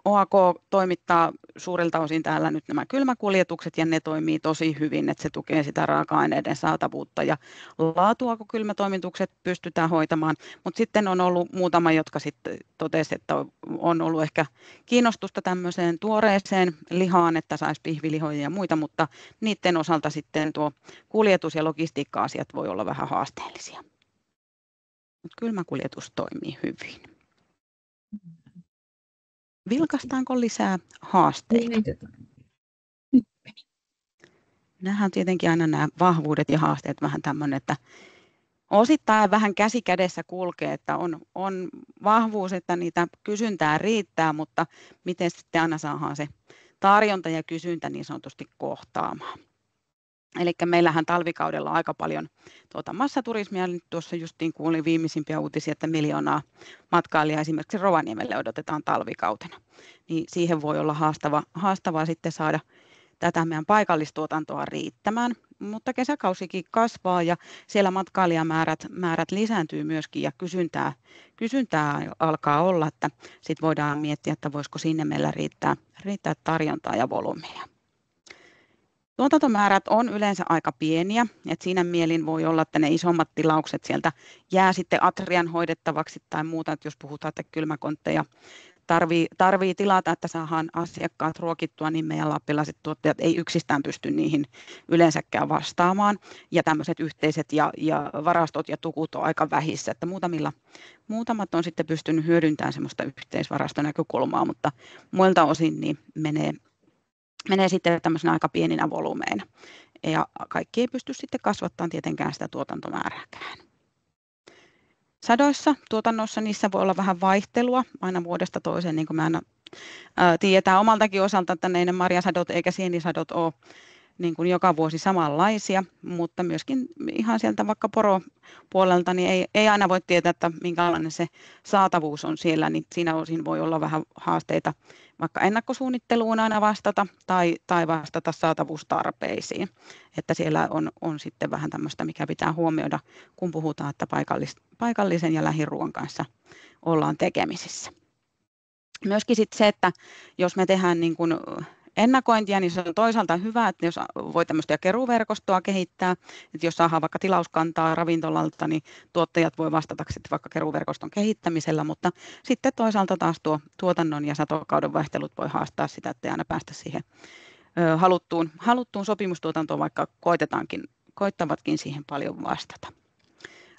OAK toimittaa suurilta osin täällä nyt nämä kylmäkuljetukset ja ne toimii tosi hyvin, että se tukee sitä raaka-aineiden saatavuutta ja laatua, kun kylmätoimitukset pystytään hoitamaan. Mutta sitten on ollut muutama, jotka sitten totesi, että on ollut ehkä kiinnostusta tämmöiseen tuoreeseen lihaan, että saisi pihvilihoja ja muita, mutta niiden osalta sitten tuo kuljetus- ja logistiikka-asiat voi olla vähän haasteellisia. Mutta kylmäkuljetus toimii hyvin. Vilkaistaanko lisää haasteita? Nähdään tietenkin aina nämä vahvuudet ja haasteet vähän tämmöinen, että osittain vähän käsi kädessä kulkee, että on vahvuus, että niitä kysyntää riittää, mutta miten sitten aina saadaan se tarjonta ja kysyntä niin sanotusti kohtaamaan. Eli meillähän talvikaudella on aika paljon massaturismia. Nyt tuossa justiin kuulin viimeisimpiä uutisia, että 1 miljoonaa matkailijaa esimerkiksi Rovaniemelle odotetaan talvikautena. Niin siihen voi olla haastavaa sitten saada tätä meidän paikallistuotantoa riittämään. Mutta kesäkausikin kasvaa ja siellä matkailijamäärät lisääntyy myöskin ja kysyntää alkaa olla, että sitten voidaan miettiä, että voisiko sinne meillä riittää tarjontaa ja volyymiä. Tuotantomäärät on yleensä aika pieniä, että siinä mielin voi olla, että ne isommat tilaukset sieltä jää sitten atrian hoidettavaksi tai muuta, että jos puhutaan, että kylmäkontteja tarvii tilata, että saadaan asiakkaat ruokittua, niin meidän lappilaiset tuottajat ei yksistään pysty niihin yleensäkään vastaamaan. Ja tämmöiset yhteiset ja varastot ja tukut on aika vähissä, että muutamat on sitten pystynyt hyödyntämään semmoista yhteisvarastonäkökulmaa, mutta muilta osin niin menee sitten tämmöisenä aika pieninä volyymeina. Ja kaikki ei pysty sitten kasvattamaan tietenkään sitä tuotantomäärääkään. Sadoissa, tuotannossa niissä voi olla vähän vaihtelua aina vuodesta toiseen, niin kuin me aina tiedetään omaltakin osalta, että ne marjasadot eikä sienisadot ole niin kuin joka vuosi samanlaisia, mutta myöskin ihan sieltä vaikka poropuolelta niin ei aina voi tietää, että minkälainen se saatavuus on siellä, niin siinä osin voi olla vähän haasteita vaikka ennakkosuunnitteluun aina vastata tai vastata saatavuustarpeisiin, että siellä on sitten vähän tämmöistä, mikä pitää huomioida, kun puhutaan, että paikallisen ja lähiruoan kanssa ollaan tekemisissä. Myöskin sitten se, että jos me tehdään niin kuin ennakointia, niin se on toisaalta hyvä, että jos voi tämmöistä keruuverkostoa kehittää, että jos saadaan vaikka tilauskantaa ravintolalta, niin tuottajat voi vastata sitten vaikka keruuverkoston kehittämisellä, mutta sitten toisaalta taas tuo tuotannon ja satokauden vaihtelut voi haastaa sitä, että ei aina päästä siihen haluttuun sopimustuotantoon, vaikka koittavatkin siihen paljon vastata.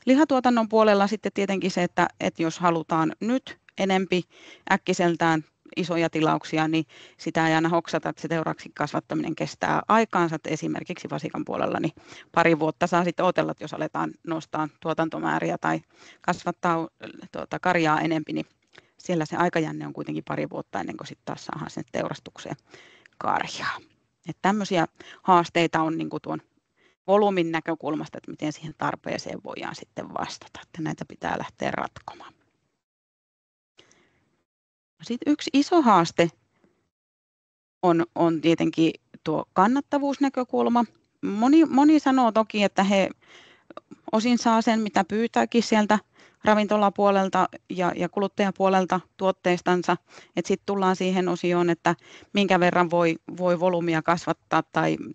Lihatuotannon puolella sitten tietenkin se, että jos halutaan nyt enempi äkkiseltään isoja tilauksia, niin sitä ei aina hoksata, että se teuraksi kasvattaminen kestää aikaansa. Että esimerkiksi vasikan puolella niin 2 vuotta saa sitten odotella, että jos aletaan nostaa tuotantomääriä tai kasvattaa karjaa enempi, niin siellä se aikajänne on kuitenkin 2 vuotta ennen kuin sitten taas saadaan sen teurastukseen karjaa. Että tämmöisiä haasteita on niin kuin tuon volyymin näkökulmasta, että miten siihen tarpeeseen voidaan sitten vastata, että näitä pitää lähteä ratkomaan. Sitten yksi iso haaste on tietenkin tuo kannattavuusnäkökulma. Moni sanoo toki, että he osin saa sen, mitä pyytääkin sieltä ravintolapuolelta ja kuluttajapuolelta tuotteistansa. Sitten tullaan siihen osioon, että minkä verran voi volyymia kasvattaa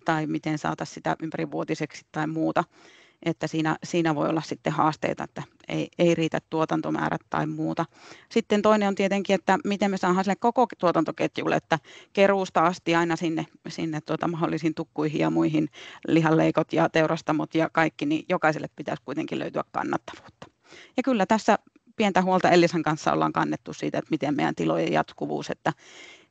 tai miten saataisiin sitä ympärivuotiseksi tai muuta. Että siinä voi olla sitten haasteita, että ei riitä tuotantomäärät tai muuta. Sitten toinen on tietenkin, että miten me saadaan sille koko tuotantoketjulle, että keruusta asti aina sinne mahdollisiin tukkuihin ja muihin lihanleikot ja teurastamot ja kaikki, niin jokaiselle pitäisi kuitenkin löytyä kannattavuutta. Ja kyllä tässä pientä huolta Ellisan kanssa ollaan kannettu siitä, että miten meidän tilojen jatkuvuus, että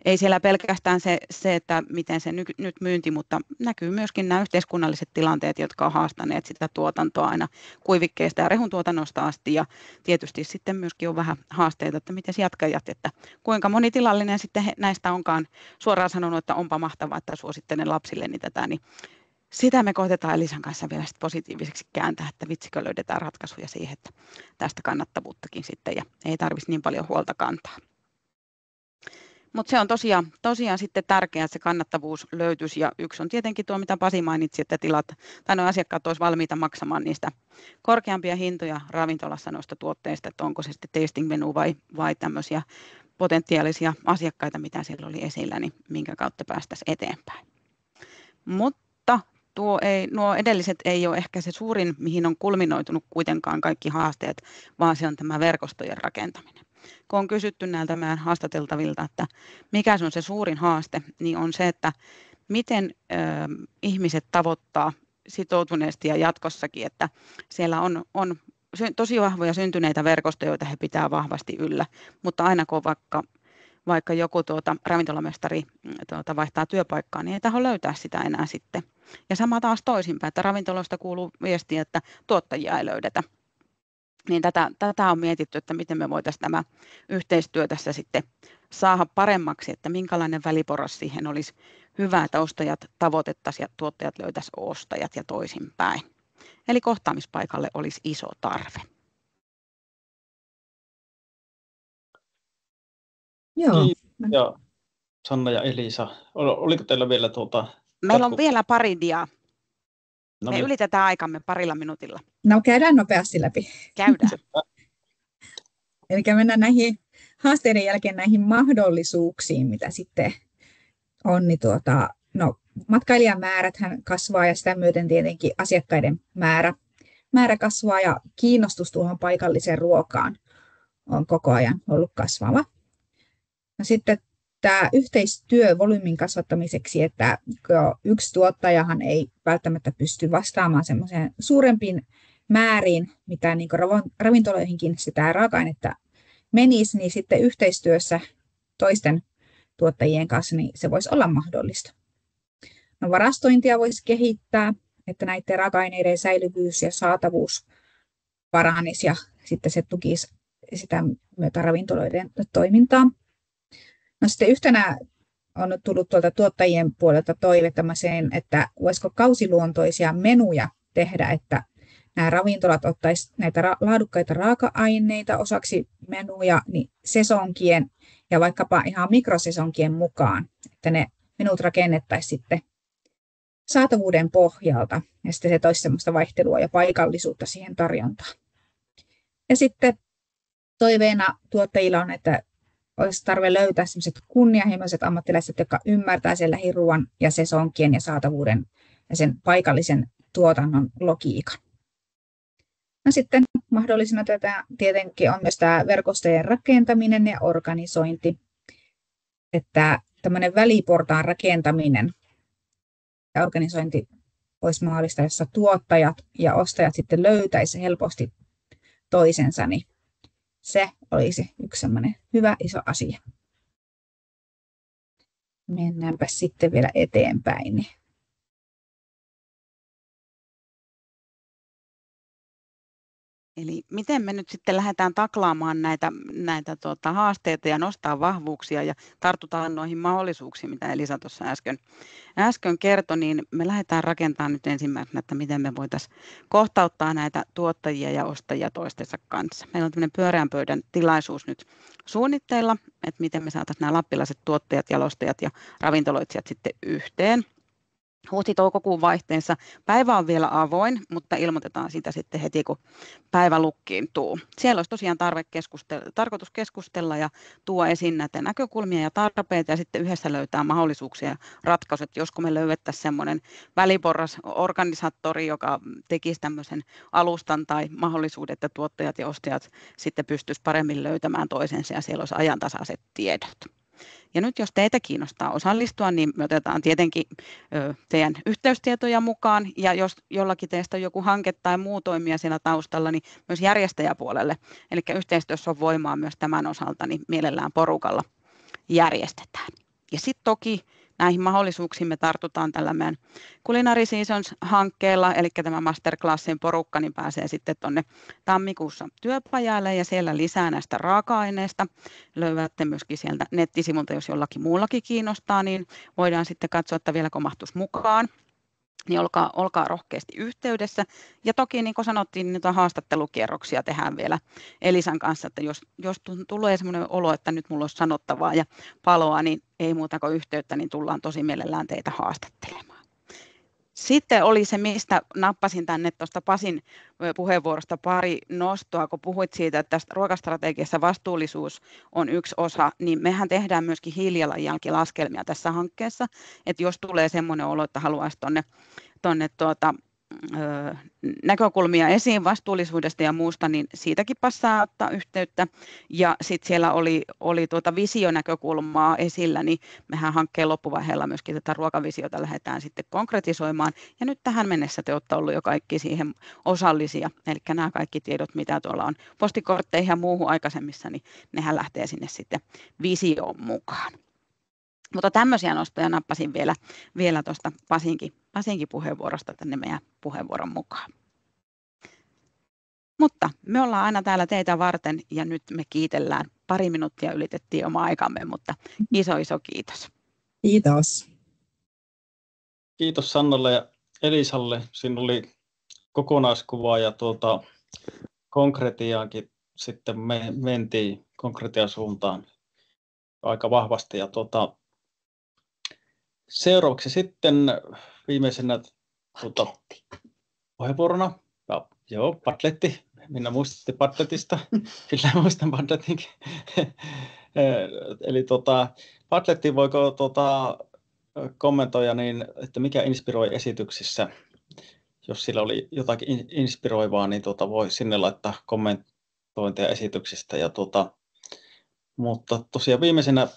ei siellä pelkästään se, että miten se nyt myynti, mutta näkyy myöskin nämä yhteiskunnalliset tilanteet, jotka on haastaneet sitä tuotantoa aina kuivikkeesta ja rehuntuotannosta asti. Ja tietysti sitten myöskin on vähän haasteita, että miten jatkajat, että kuinka moni tilallinen sitten näistä onkaan suoraan sanonut, että onpa mahtavaa, että suosittelen lapsilleni tätä, niin sitä me koitetaan Elisan kanssa vielä sitten positiiviseksi kääntää, että vitsikö löydetään ratkaisuja siihen, että tästä kannattavuuttakin sitten ja ei tarvitsisi niin paljon huolta kantaa. Mutta se on tosiaan sitten tärkeää, että se kannattavuus löytyisi ja yksi on tietenkin tuo, mitä Pasi mainitsi, että tilat tai nuo asiakkaat olisivat valmiita maksamaan niistä korkeampia hintoja ravintolassa noista tuotteista, että onko se sitten tasting menu vai tämmöisiä potentiaalisia asiakkaita, mitä siellä oli esillä, niin minkä kautta päästäisiin eteenpäin. Mutta nuo edelliset ei ole ehkä se suurin, mihin on kulminoitunut kuitenkaan kaikki haasteet, vaan se on tämä verkostojen rakentaminen. Kun on kysytty näiltä meidän haastateltavilta, että mikä on se suurin haaste, niin on se, että miten ihmiset tavoittaa sitoutuneesti ja jatkossakin, että siellä on tosi vahvoja syntyneitä verkostoja, joita he pitää vahvasti yllä, mutta aina kun vaikka joku ravintolamestari vaihtaa työpaikkaa, niin ei tahdo löytää sitä enää sitten. Ja sama taas toisinpäin, että ravintoloista kuuluu viestiä, että tuottajia ei löydetä. Niin tätä on mietitty, että miten me voitaisiin tämä yhteistyö tässä sitten saada paremmaksi, että minkälainen väliporras siihen olisi hyvä, että ostajat tavoitettaisiin ja tuottajat löytäisi ostajat ja toisinpäin. Eli kohtaamispaikalle olisi iso tarve. Joo. Ja Sanna ja Elisa, oliko teillä vielä Meillä on vielä pari diaa. No Me niin. ylitetään aikamme parilla minuutilla. No käydään nopeasti läpi. Käydään. Eli mennään näihin haasteiden jälkeen näihin mahdollisuuksiin, mitä sitten on. Niin matkailijamääräthän kasvaa ja sitä myöten tietenkin asiakkaiden määrä kasvaa ja kiinnostus tuohon paikalliseen ruokaan on koko ajan ollut kasvava. No sitten tämä yhteistyö volyymin kasvattamiseksi, että yksi tuottajahan ei välttämättä pysty vastaamaan semmoiseen suurempiin määriin, mitä niin ravintoloihinkin sitä raaka-ainetta menisi, niin sitten yhteistyössä toisten tuottajien kanssa niin se voisi olla mahdollista. No, varastointia voisi kehittää, että näiden raaka-aineiden säilyvyys ja saatavuus paranisi ja sitten se tukisi sitä myötä ravintoloiden toimintaa. No sitten yhtenä on tullut tuolta tuottajien puolelta toive tämmöiseen, että voisiko kausiluontoisia menuja tehdä, että nämä ravintolat ottaisivat näitä laadukkaita raaka-aineita osaksi menuja niin sesonkien ja vaikkapa ihan mikrosesonkien mukaan, että ne menut rakennettaisiin sitten saatavuuden pohjalta ja sitten se toisi semmoista vaihtelua ja paikallisuutta siihen tarjontaan. Ja sitten toiveena tuottajilla on, että olisi tarve löytää sellaiset kunnianhimoiset ammattilaiset, jotka ymmärtää sen lähiruuan ja sesonkien ja saatavuuden ja sen paikallisen tuotannon logiikan. No sitten mahdollisena tätä tietenkin on myös tämä verkostojen rakentaminen ja organisointi, että tämmöinen väliportaan rakentaminen ja organisointi olisi mahdollista, jossa tuottajat ja ostajat sitten löytäisi helposti toisensa, niin se olisi yksi sellainen hyvä iso asia. Mennäänpä sitten vielä eteenpäin. Eli miten me nyt sitten lähdetään taklaamaan näitä haasteita ja nostaa vahvuuksia ja tartutaan noihin mahdollisuuksiin, mitä Elisa tuossa äsken kertoi, niin me lähdetään rakentamaan nyt ensimmäisenä, että miten me voitaisiin kohtauttaa näitä tuottajia ja ostajia toistensa kanssa. Meillä on tämmöinen pyöreän pöydän tilaisuus nyt suunnitteilla, että miten me saataisiin nämä lappilaiset tuottajat, jalostajat ja ravintoloitsijat sitten yhteen. Huhti-toukokuun vaihteessa päivä on vielä avoin, mutta ilmoitetaan sitä sitten heti, kun päivä lukkiintuu. Siellä olisi tosiaan tarkoitus keskustella ja tuoda esiin näitä näkökulmia ja tarpeita ja sitten yhdessä löytää mahdollisuuksia ja ratkaisut, josko me löydettäisiin semmoinen väliporras organisaattori, joka tekisi tämmöisen alustan tai mahdollisuuden, että tuottajat ja ostajat sitten pystyisivät paremmin löytämään toisensa ja siellä olisi ajantasaiset tiedot. Ja nyt jos teitä kiinnostaa osallistua, niin me otetaan tietenkin teidän yhteystietoja mukaan, ja jos jollakin teistä on joku hanke tai muu toimija siellä taustalla, niin myös järjestäjäpuolelle. Eli yhteistyössä on voimaa myös tämän osalta, niin mielellään porukalla järjestetään. Ja sitten toki näihin mahdollisuuksiin me tartutaan tällä meidän Culinary Seasons-hankkeella, eli tämä masterclassin porukka niin pääsee sitten tuonne tammikuussa työpajalle ja siellä lisää näistä raaka-aineista. Löydätte myöskin sieltä nettisivulta, jos jollakin muullakin kiinnostaa, niin voidaan sitten katsoa, että vieläkö mahtuisi mukaan. Niin olkaa rohkeasti yhteydessä. Ja toki, niin kuin sanottiin, niitä haastattelukierroksia tehdään vielä Elisan kanssa, että jos tulee sellainen olo, että nyt mulla olisi sanottavaa ja paloa, niin ei muuta kuin yhteyttä, niin tullaan tosi mielellään teitä haastattelemaan. Sitten oli se, mistä nappasin tänne tuosta Pasin puheenvuorosta pari nostoa, kun puhuit siitä, että tästä ruokastrategiassa vastuullisuus on yksi osa, niin mehän tehdään myöskin hiilijalanjälkilaskelmia tässä hankkeessa, että jos tulee semmoinen olo, että haluaisi tuonne näkökulmia esiin vastuullisuudesta ja muusta, niin siitäkin passaa ottaa yhteyttä. Ja sitten siellä oli visionäkökulmaa esillä, niin mehän hankkeen loppuvaiheella myöskin tätä ruokavisiota lähdetään sitten konkretisoimaan. Ja nyt tähän mennessä te olette olleet jo kaikki siihen osallisia. Eli nämä kaikki tiedot, mitä tuolla on postikortteihin ja muuhun aikaisemmissa, niin nehän lähtee sinne sitten visioon mukaan. Mutta tämmöisiä nostoja nappasin vielä tuosta Pasinkin puheenvuorosta tänne meidän puheenvuoron mukaan. Mutta me ollaan aina täällä teitä varten ja nyt me kiitellään. 2 minuuttia ylitettiin oma aikamme, mutta iso kiitos. Kiitos. Kiitos Sannalle ja Elisalle. Siinä oli kokonaiskuva ja konkretiaankin sitten me mentiin konkretian suuntaan aika vahvasti. Ja seuraavaksi sitten viimeisenä puheenvuorona, Padletti. Minä muistin Padletista, kyllä muistan Padletinkin. Eli Padletti voiko kommentoida niin, että mikä inspiroi esityksissä, jos sillä oli jotakin inspiroivaa, niin voi sinne laittaa kommentointeja esityksistä. Ja mutta tosiaan viimeisenä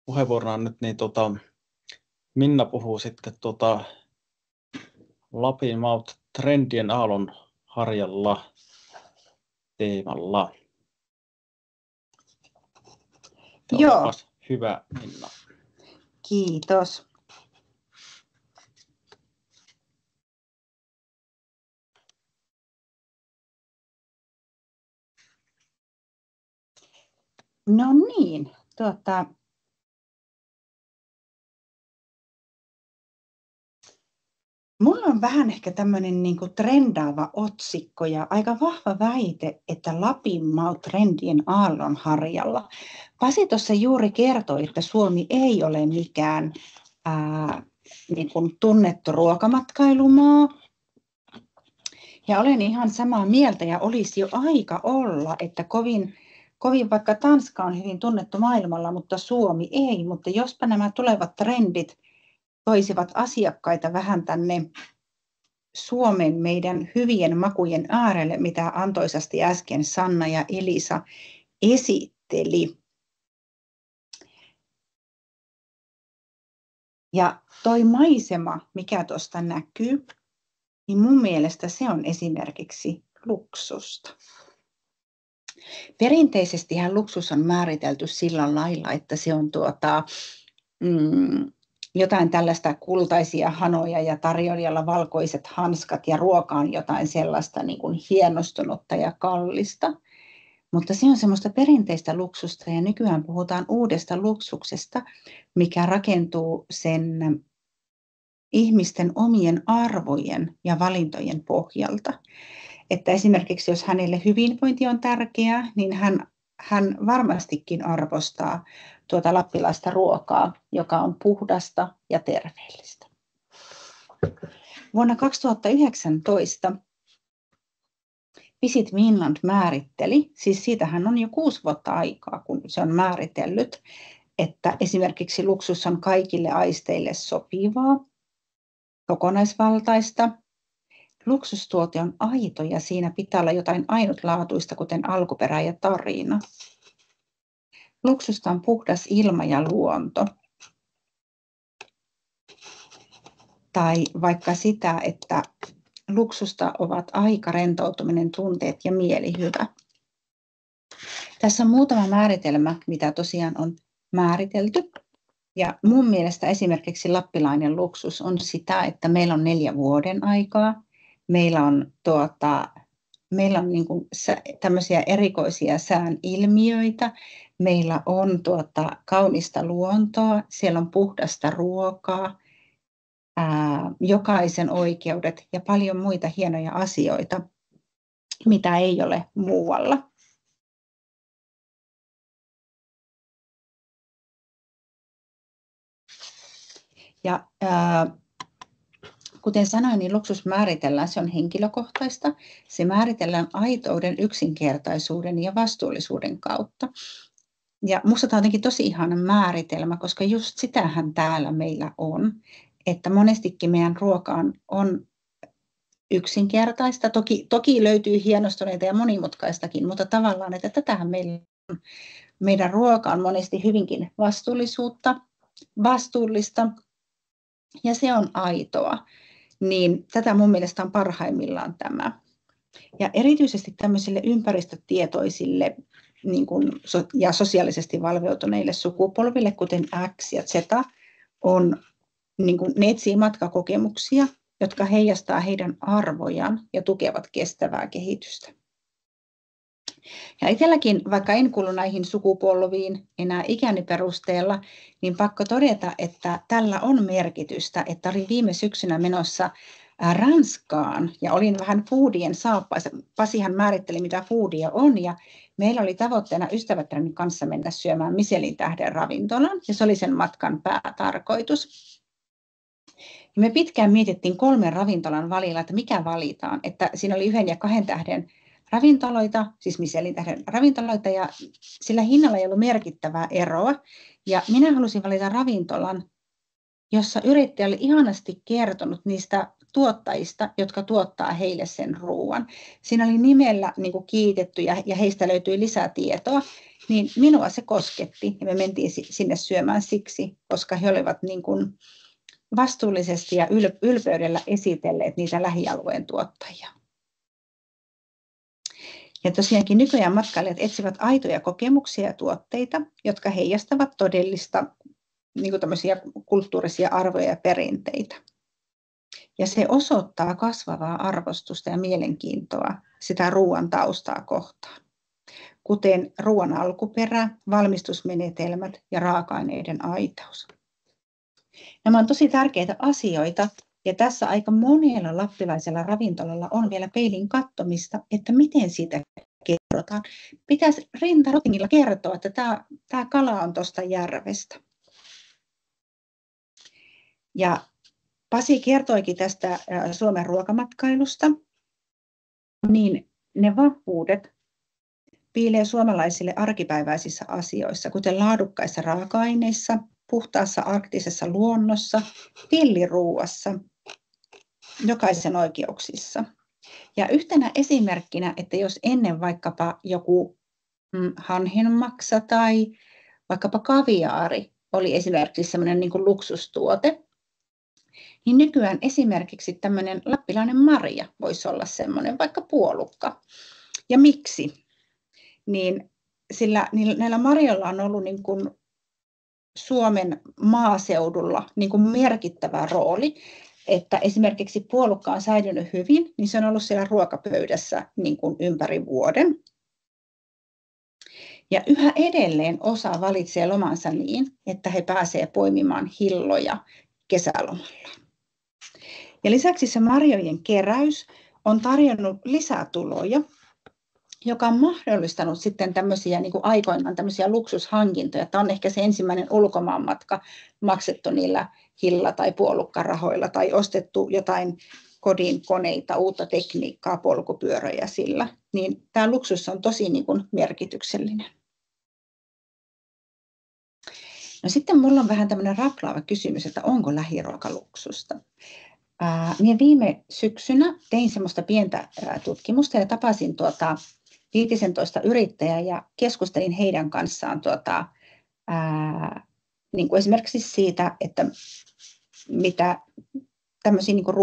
puheenvuorona nyt niin Minna puhuu sitten Lapin maut trendien aallon harjalla teemalla. Joo. Hyvä, Minna. Kiitos. No niin, mulla on vähän ehkä tämmöinen niin kuin trendaava otsikko ja aika vahva väite, että Lapin maut trendien aallonharjalla. Pasi tuossa juuri kertoi, että Suomi ei ole mikään niin kuin tunnettu ruokamatkailumaa. Ja olen ihan samaa mieltä ja olisi jo aika olla, että kovin vaikka Tanska on hyvin tunnettu maailmalla, mutta Suomi ei. Mutta jospa nämä tulevat trendit toisivat asiakkaita vähän tänne Suomen meidän hyvien makujen äärelle, mitä antoisasti äsken Sanna ja Elisa esitteli. Ja toi maisema, mikä tuosta näkyy, niin mun mielestä se on esimerkiksi luksusta. Perinteisestihän luksus on määritelty sillä lailla, että se on jotain tällaista kultaisia hanoja ja tarjoilijalla valkoiset hanskat ja ruoka on jotain sellaista niin kuin hienostunutta ja kallista. Mutta se on semmoista perinteistä luksusta ja nykyään puhutaan uudesta luksuksesta, mikä rakentuu sen ihmisten omien arvojen ja valintojen pohjalta. Että esimerkiksi jos hänelle hyvinvointi on tärkeää, niin hän varmastikin arvostaa tuota lappilaista ruokaa, joka on puhdasta ja terveellistä. Vuonna 2019 Visit Finland määritteli, siis siitähän on jo 6 vuotta aikaa, kun se on määritellyt, että esimerkiksi luksus on kaikille aisteille sopivaa, kokonaisvaltaista. Luksustuote on aito ja siinä pitää olla jotain ainutlaatuista, kuten alkuperä ja tarina. Luksusta on puhdas ilma ja luonto. Tai vaikka sitä, että luksusta ovat aika, rentoutuminen, tunteet ja mielihyvä. Tässä on muutama määritelmä, mitä tosiaan on määritelty. Ja mun mielestä esimerkiksi lappilainen luksus on sitä, että meillä on 4 vuoden aikaa. Meillä on niin kuin tämmöisiä erikoisia sään ilmiöitä. Meillä on kaunista luontoa, siellä on puhdasta ruokaa, jokaisen oikeudet ja paljon muita hienoja asioita, mitä ei ole muualla. Ja kuten sanoin, niin luksus määritellään, se on henkilökohtaista. Se määritellään aitouden, yksinkertaisuuden ja vastuullisuuden kautta. Ja musta tämä on jotenkin tosi ihana määritelmä, koska just sitähän täällä meillä on. Että monestikin meidän ruoka on yksinkertaista. Toki löytyy hienostuneita ja monimutkaistakin, mutta tavallaan, että tätähän meidän ruoka on monesti hyvinkin vastuullista ja se on aitoa. Niin tätä mun mielestä on parhaimmillaan tämä. Ja erityisesti tämmöisille ympäristötietoisille ja sosiaalisesti valveutuneille sukupolville, kuten X ja Z, ne etsii matkakokemuksia, jotka heijastaa heidän arvojaan ja tukevat kestävää kehitystä. Ja itselläkin, vaikka en kuulu näihin sukupolviin enää ikäni perusteella, niin pakko todeta, että tällä on merkitystä, että olin viime syksynä menossa Ranskaan ja olin vähän foodien saappaissa. Pasihan määritteli, mitä foodia on, ja meillä oli tavoitteena ystävättäni kanssa mennä syömään Michelin-tähden ravintolan, ja se oli sen matkan päätarkoitus. Ja me pitkään mietittiin 3 ravintolan valilla, että mikä valitaan, että siinä oli 1 ja 2 tähden ravintoloita, siis Michelin-tähden ravintoloita, ja sillä hinnalla ei ollut merkittävää eroa. Ja minä halusin valita ravintolan, jossa yrittäjä oli ihanasti kertonut niistä tuottajista, jotka tuottaa heille sen ruoan. Siinä oli nimellä niin kuin kiitetty ja heistä löytyi lisää tietoa, niin minua se kosketti ja me mentiin sinne syömään siksi, koska he olivat niin kuin vastuullisesti ja ylpeydellä esitelleet niitä lähialueen tuottajia. Ja tosiaankin nykyään matkailijat etsivät aitoja kokemuksia ja tuotteita, jotka heijastavat todellista niin kuin tämmöisiä kulttuurisia arvoja ja perinteitä. Ja se osoittaa kasvavaa arvostusta ja mielenkiintoa sitä ruoan taustaa kohtaan, kuten ruoan alkuperä, valmistusmenetelmät ja raaka-aineiden aitaus. Nämä on tosi tärkeitä asioita, ja tässä aika monella lappilaisella ravintolalla on vielä peilin katsomista, että miten siitä kerrotaan. Pitäisi rintarotingilla kertoa, että tämä kala on tuosta järvestä. Ja Pasi kertoikin tästä Suomen ruokamatkailusta, niin ne vahvuudet piilee suomalaisille arkipäiväisissä asioissa, kuten laadukkaissa raaka-aineissa, puhtaassa arktisessa luonnossa, villiruuassa, jokaisen oikeuksissa. Ja yhtenä esimerkkinä, että jos ennen vaikkapa joku hanhenmaksa tai vaikkapa kaviaari oli esimerkiksi sellainen niin kuin luksustuote, niin nykyään esimerkiksi tämmöinen lappilainen marja voisi olla semmoinen, vaikka puolukka. Ja miksi? Niin sillä näillä marjoilla on ollut niin kuin Suomen maaseudulla niin kuin merkittävä rooli, että esimerkiksi puolukka on säilynyt hyvin, niin se on ollut siellä ruokapöydässä niin kuin ympäri vuoden. Ja yhä edelleen osa valitsee lomansa niin, että he pääsevät poimimaan hilloja kesälomalla. Ja lisäksi se marjojen keräys on tarjonnut lisätuloja, joka on mahdollistanut sitten tämmöisiä niin kuin aikoinaan tämmöisiä luksushankintoja, että on ehkä se ensimmäinen ulkomaanmatka maksettu niillä hilla- tai puolukkarahoilla tai ostettu jotain kodin koneita, uutta tekniikkaa, polkupyöröjä sillä. Niin tämä luksus on tosi niin kuin merkityksellinen. No sitten minulla on vähän tämmöinen raklaava kysymys, että onko lähiruoka luksusta? Minä viime syksynä tein semmoista pientä tutkimusta ja tapasin 15 yrittäjää ja keskustelin heidän kanssaan niin kuin esimerkiksi siitä, että mitä tämmöisiä niin kuin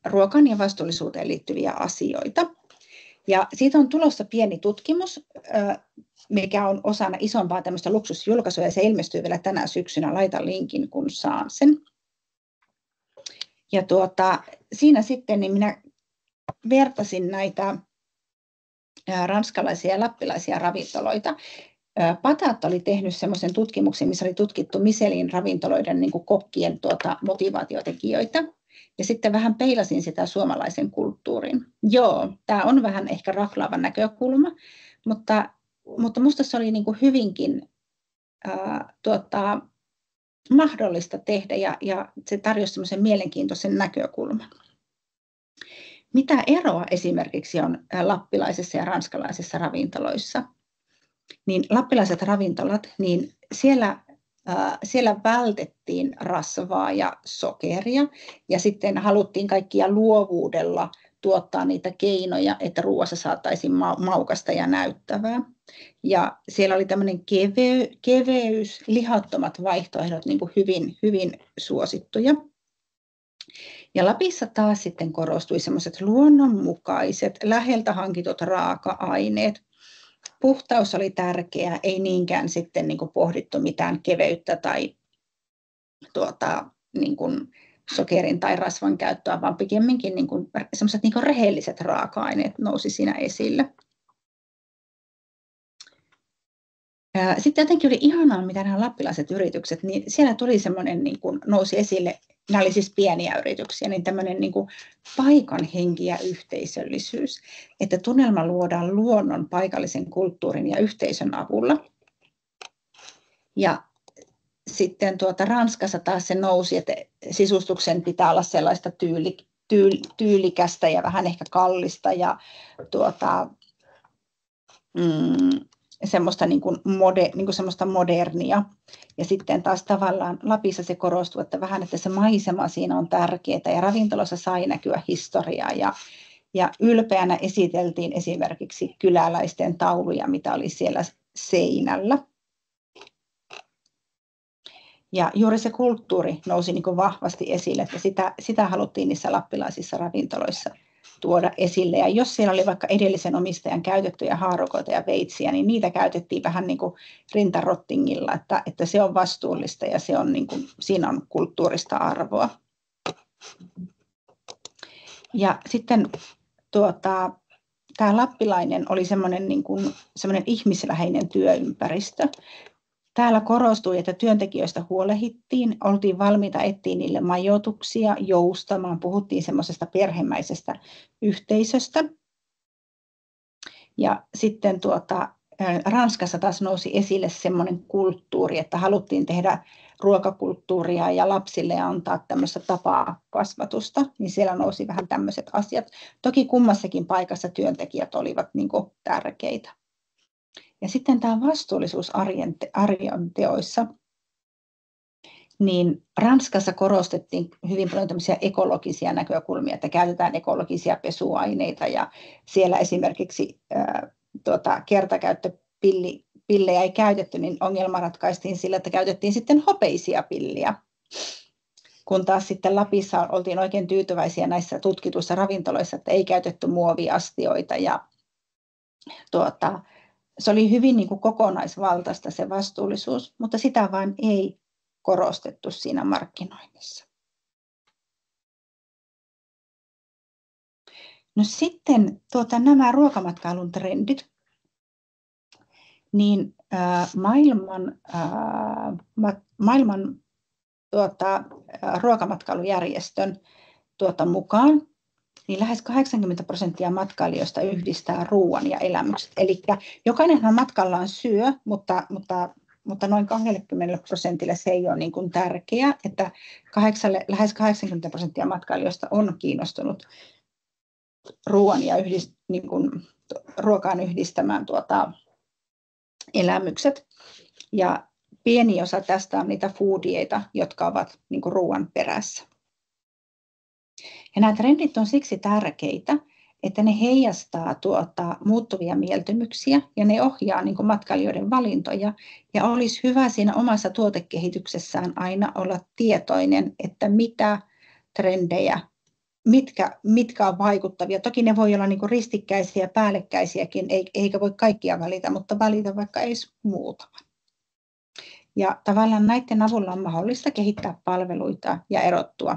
ruokaan ja vastuullisuuteen liittyviä asioita. Ja siitä on tulossa pieni tutkimus, mikä on osana isompaa tämmöistä luksusjulkaisua, ja se ilmestyy vielä tänä syksynä. Laitan linkin, kun saan sen. Ja siinä sitten niin minä vertasin näitä ranskalaisia ja lappilaisia ravintoloita. Patat oli tehnyt semmoisen tutkimuksen, missä oli tutkittu Michelin ravintoloiden niin kuin kokkien motivaatiotekijöitä. Ja sitten vähän peilasin sitä suomalaisen kulttuurin. Joo, tämä on vähän ehkä raklaava näkökulma, mutta minusta se oli niin kuin hyvinkin mahdollista tehdä ja se tarjosi semmoisen mielenkiintoisen näkökulman. Mitä eroa esimerkiksi on lappilaisissa ja ranskalaisissa ravintoloissa? Niin lappilaiset ravintolat, niin siellä vältettiin rasvaa ja sokeria ja sitten haluttiin kaikkia luovuudella tuottaa niitä keinoja, että ruoassa saataisiin maukasta ja näyttävää. Ja siellä oli tämmöinen keveys, lihattomat vaihtoehdot niin kuin hyvin, hyvin suosittuja. Ja Lapissa taas sitten korostui semmoiset luonnonmukaiset, läheltä hankitut raaka-aineet. Puhtaus oli tärkeää, ei niinkään sitten niin kuin pohdittu mitään keveyttä tai niin kuin sokerin tai rasvan käyttöä, vaan pikemminkin niin kuin sellaiset niin kuin rehelliset raaka-aineet nousi siinä esille. Sitten jotenkin oli ihanaa, mitä nämä lappilaiset yritykset, niin siellä tuli semmoinen, niin kuin nousi esille, nämä oli siis pieniä yrityksiä, niin tämmöinen niin kuin paikan henki ja yhteisöllisyys, että tunnelma luodaan luonnon, paikallisen kulttuurin ja yhteisön avulla. Ja sitten Ranskassa taas se nousi, että sisustuksen pitää olla sellaista tyylikästä ja vähän ehkä kallista ja semmoista, niin kuin semmoista modernia. Ja sitten taas tavallaan Lapissa se korostuu, että vähän, että se maisema siinä on tärkeää ja ravintolassa sai näkyä historiaa ja ylpeänä esiteltiin esimerkiksi kyläläisten tauluja, mitä oli siellä seinällä. Ja juuri se kulttuuri nousi niin kuin vahvasti esille, että sitä haluttiin niissä lappilaisissa ravintoloissa tuoda esille. Ja jos siellä oli vaikka edellisen omistajan käytettyjä haarukoita ja veitsiä, niin niitä käytettiin vähän niin kuin rintarottingilla, että se on vastuullista ja se on niin kuin, siinä on kulttuurista arvoa. Ja sitten tämä lappilainen oli semmoinen ihmisläheinen työympäristö. Täällä korostui, että työntekijöistä huolehdittiin, oltiin valmiita etsiä niille majoituksia, joustamaan, puhuttiin semmoisesta perhemäisestä yhteisöstä. Ja sitten Ranskassa taas nousi esille semmoinen kulttuuri, että haluttiin tehdä ruokakulttuuria ja lapsille antaa tämmöistä tapaa kasvatusta, niin siellä nousi vähän tämmöiset asiat. Toki kummassakin paikassa työntekijät olivat niin kuin tärkeitä. Ja sitten tämä vastuullisuus arjen teoissa, niin Ranskassa korostettiin hyvin paljon tämmöisiä ekologisia näkökulmia, että käytetään ekologisia pesuaineita ja siellä esimerkiksi kertakäyttöpillejä ei käytetty, niin ongelma ratkaistiin sillä, että käytettiin sitten hopeisia pillejä. Kun taas sitten Lapissa oltiin oikein tyytyväisiä näissä tutkituissa ravintoloissa, että ei käytetty muoviastioita ja se oli hyvin niin kuin kokonaisvaltaista se vastuullisuus, mutta sitä vain ei korostettu siinä markkinoinnissa. No sitten nämä ruokamatkailun trendit, niin maailman ruokamatkailujärjestön mukaan niin lähes 80% matkailijoista yhdistää ruoan ja elämykset. Eli jokainenhan matkallaan syö, mutta noin 20% se ei ole niin kuin tärkeää, että lähes 80% matkailijoista on kiinnostunut ruokaan yhdistämään elämykset. Ja pieni osa tästä on niitä foodieita, jotka ovat niin kuin ruoan perässä. Ja nämä trendit on siksi tärkeitä, että ne heijastaa muuttuvia mieltymyksiä ja ne ohjaa niin kuin matkailijoiden valintoja. Ja olisi hyvä siinä omassa tuotekehityksessään aina olla tietoinen, että mitä trendejä, mitkä on vaikuttavia. Toki ne voi olla niin kuin ristikkäisiä ja päällekkäisiäkin, eikä voi kaikkia valita, mutta valita vaikka edes muutaman. Ja tavallaan näiden avulla on mahdollista kehittää palveluita ja erottua.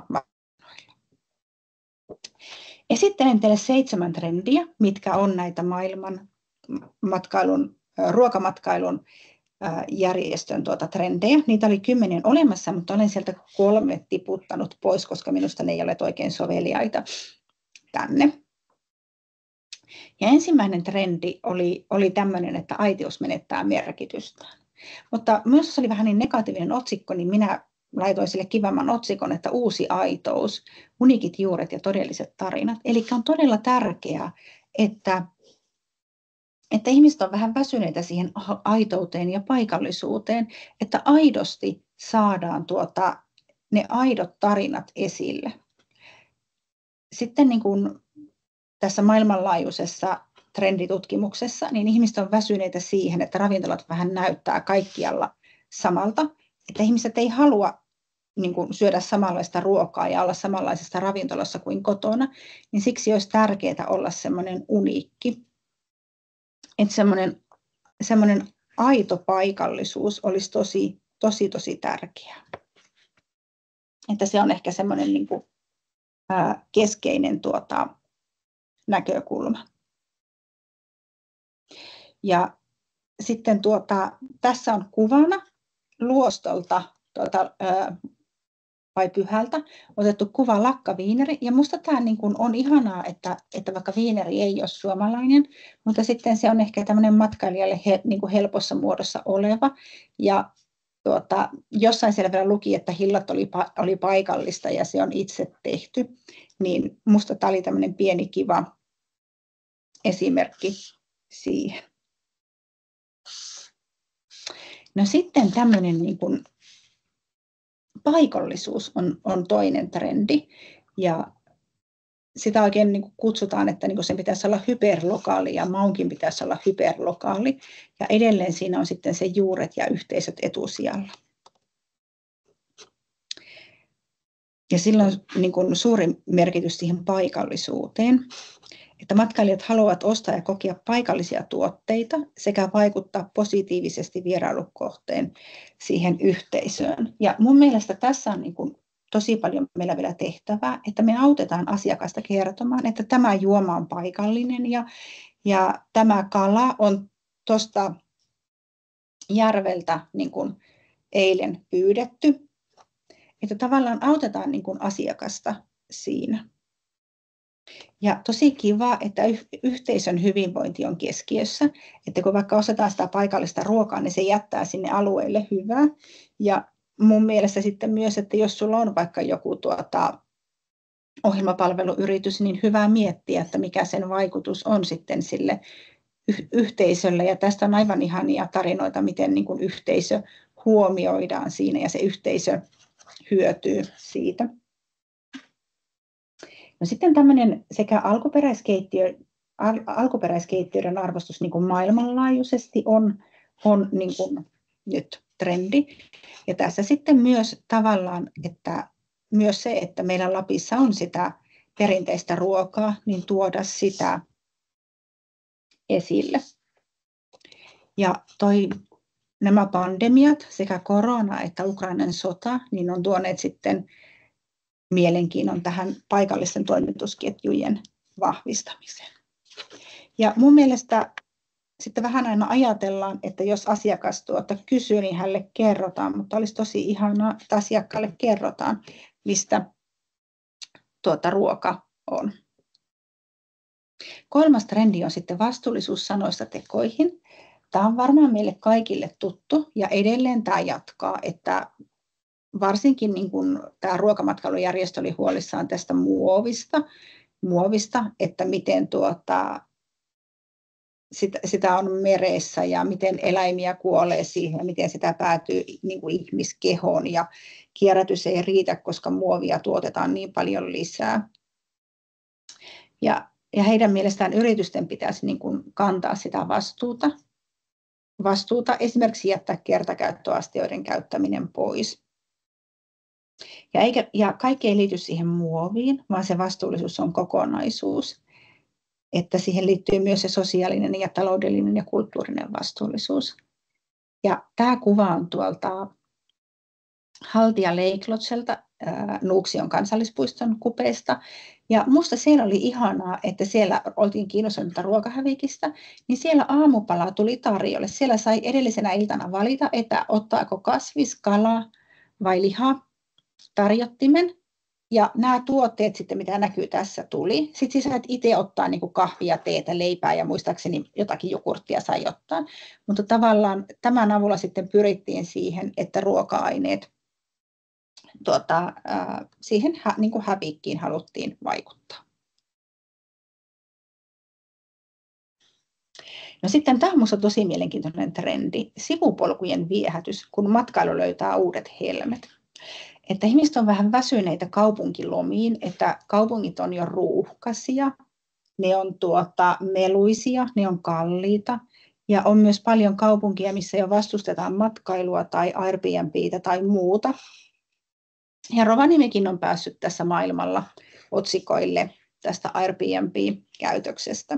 Esittelen teille 7 trendiä, mitkä on näitä maailman ruokamatkailun järjestön trendejä. Niitä oli 10 olemassa, mutta olen sieltä 3 tiputtanut pois, koska minusta ne ei ole oikein soveliaita tänne. Ja ensimmäinen trendi oli tämmöinen, että aitous menettää merkitystään. Mutta myös se oli vähän niin negatiivinen otsikko, niin minä laitoin sille kivemman otsikon, että uusi aitous, uniikit juuret ja todelliset tarinat. Eli on todella tärkeää, että ihmiset on vähän väsyneitä siihen aitouteen ja paikallisuuteen, että aidosti saadaan ne aidot tarinat esille. Sitten niin kuin tässä maailmanlaajuisessa trenditutkimuksessa, niin ihmiset on väsyneitä siihen, että ravintolat vähän näyttää kaikkialla samalta. Että ihmiset ei halua niin kuin syödä samanlaista ruokaa ja olla samanlaisessa ravintolassa kuin kotona, niin siksi olisi tärkeää olla semmoinen uniikki. Että semmoinen aito paikallisuus olisi tosi tärkeää. Että se on ehkä semmoinen niin kuin, keskeinen näkökulma. Ja sitten tässä on kuvana luostolta vai Pyhältä otettu kuva lakkaviineri. Ja musta tämä niin kuin on ihanaa, että vaikka viineri ei ole suomalainen, mutta sitten se on ehkä tämmöinen matkailijalle niin kuin helpossa muodossa oleva. Ja jossain siellä vielä luki, että hillat oli paikallista ja se on itse tehty. Niin musta tämä oli tämmöinen pieni kiva esimerkki siihen. No sitten tämmöinen niin kuin paikallisuus on toinen trendi ja sitä oikein niin kuin kutsutaan, että niin kuin sen pitäisi olla hyperlokaali ja maunkin pitäisi olla hyperlokaali ja edelleen siinä on sitten se juuret ja yhteisöt etusijalla. Ja sillä on niin kuin suuri merkitys siihen paikallisuuteen, että matkailijat haluavat ostaa ja kokea paikallisia tuotteita sekä vaikuttaa positiivisesti vierailukohteen siihen yhteisöön. Ja mun mielestä tässä on niin kuin tosi paljon meillä vielä tehtävää, että me autetaan asiakasta kertomaan, että tämä juoma on paikallinen ja tämä kala on tuosta järveltä niin kuin eilen pyydetty. Että tavallaan autetaan niin kuin asiakasta siinä. Ja tosi kiva, että yhteisön hyvinvointi on keskiössä, että kun vaikka ostetaan sitä paikallista ruokaa, niin se jättää sinne alueelle hyvää. Ja mun mielestä sitten myös, että jos sulla on vaikka joku ohjelmapalveluyritys, niin hyvä miettiä, että mikä sen vaikutus on sitten sille yhteisölle. Ja tästä on aivan ihania tarinoita, miten niin kuin yhteisö huomioidaan siinä ja se yhteisö hyötyy siitä. No sitten tämmöinen sekä alkuperäiskeittiöiden arvostus niin kuin maailmanlaajuisesti on niin kuin nyt trendi. Ja tässä sitten myös tavallaan, että myös se, että meillä Lapissa on sitä perinteistä ruokaa, niin tuoda sitä esille. Ja nämä pandemiat, sekä korona että Ukrainan sota, niin on tuoneet sitten mielenkiinnon tähän paikallisten toimitusketjujen vahvistamiseen. Ja mun mielestä sitten vähän aina ajatellaan, että jos asiakas kysyy, niin hänelle kerrotaan, mutta olisi tosi ihanaa, että asiakkaalle kerrotaan, mistä ruoka on. Kolmas trendi on sitten vastuullisuus sanoista tekoihin. Tämä on varmaan meille kaikille tuttu ja edelleen tämä jatkaa, että varsinkin niin kuin tämä ruokamatkailujärjestö oli huolissaan tästä muovista, että miten sitä on meressä ja miten eläimiä kuolee siihen ja miten sitä päätyy niin kuin ihmiskehoon ja kierrätys ei riitä, koska muovia tuotetaan niin paljon lisää. Ja heidän mielestään yritysten pitäisi niin kuin kantaa sitä vastuuta, esimerkiksi jättää kertakäyttöastioiden käyttäminen pois. Ja kaikki ei liity siihen muoviin, vaan se vastuullisuus on kokonaisuus. Että siihen liittyy myös se sosiaalinen ja taloudellinen ja kulttuurinen vastuullisuus. Ja tämä kuva on tuolta Haltia Leiklotselta, Nuuksion kansallispuiston kupeesta. Ja musta siellä oli ihanaa, että siellä oltiin kiinnostuneita ruokahävikistä, niin siellä aamupala tuli tarjolle. Siellä sai edellisenä iltana valita, että ottaako kasvis, kala vai liha tarjottimen. Ja nämä tuotteet sitten, mitä näkyy tässä, tuli. Sitten sä sait itse ottaa niin kuin kahvia, teetä, leipää ja muistaakseni jotakin jogurttia sai ottaa. Mutta tavallaan tämän avulla sitten pyrittiin siihen, että ruoka-aineet siihen niin kuin hävikkiin haluttiin vaikuttaa. No sitten tämä on minusta tosi mielenkiintoinen trendi, sivupolkujen viehätys, kun matkailu löytää uudet helmet. Että ihmiset on vähän väsyneitä kaupunkilomiin, että kaupungit on jo ruuhkaisia, ne on meluisia, ne on kalliita ja on myös paljon kaupunkia, missä jo vastustetaan matkailua tai Airbnb:tä tai muuta. Ja Rovaniemikin on päässyt tässä maailmalla otsikoille tästä Airbnb-käytöksestä.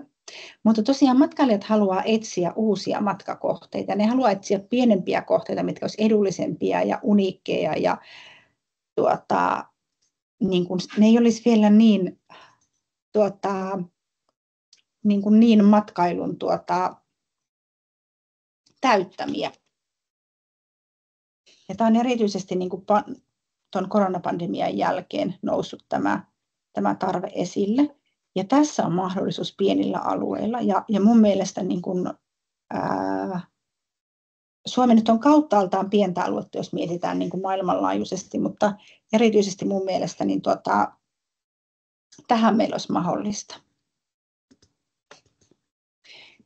Mutta tosiaan matkailijat haluaa etsiä uusia matkakohteita. Ne haluaa etsiä pienempiä kohteita, mitkä olisivat edullisempia ja uniikkeja ja ne ei olisi vielä niin matkailun täyttämiä. Ja tämä on erityisesti tuon koronapandemian jälkeen noussut tämä tarve esille. Ja tässä on mahdollisuus pienillä alueilla. Ja mun mielestä Suomi nyt on kauttaaltaan pientä aluetta, jos mietitään maailmanlaajuisesti, mutta erityisesti mun mielestä tähän meillä olisi mahdollista.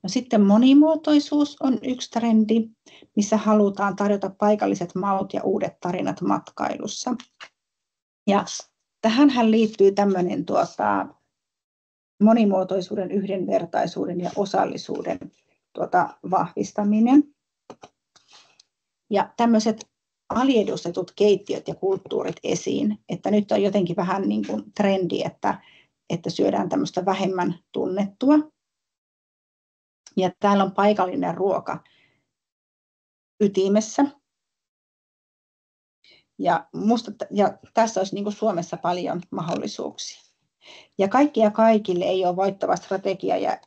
No sitten monimuotoisuus on yksi trendi, missä halutaan tarjota paikalliset maut ja uudet tarinat matkailussa. Ja tähänhän liittyy tämmöinen monimuotoisuuden, yhdenvertaisuuden ja osallisuuden vahvistaminen. Ja tämmöiset aliedustetut keittiöt ja kulttuurit esiin, että nyt on jotenkin vähän trendi, että syödään tämmöistä vähemmän tunnettua. Ja täällä on paikallinen ruoka ytimessä. Ja tässä olisi Suomessa paljon mahdollisuuksia. Ja kaikkia kaikille ei ole voittava strategia. Ja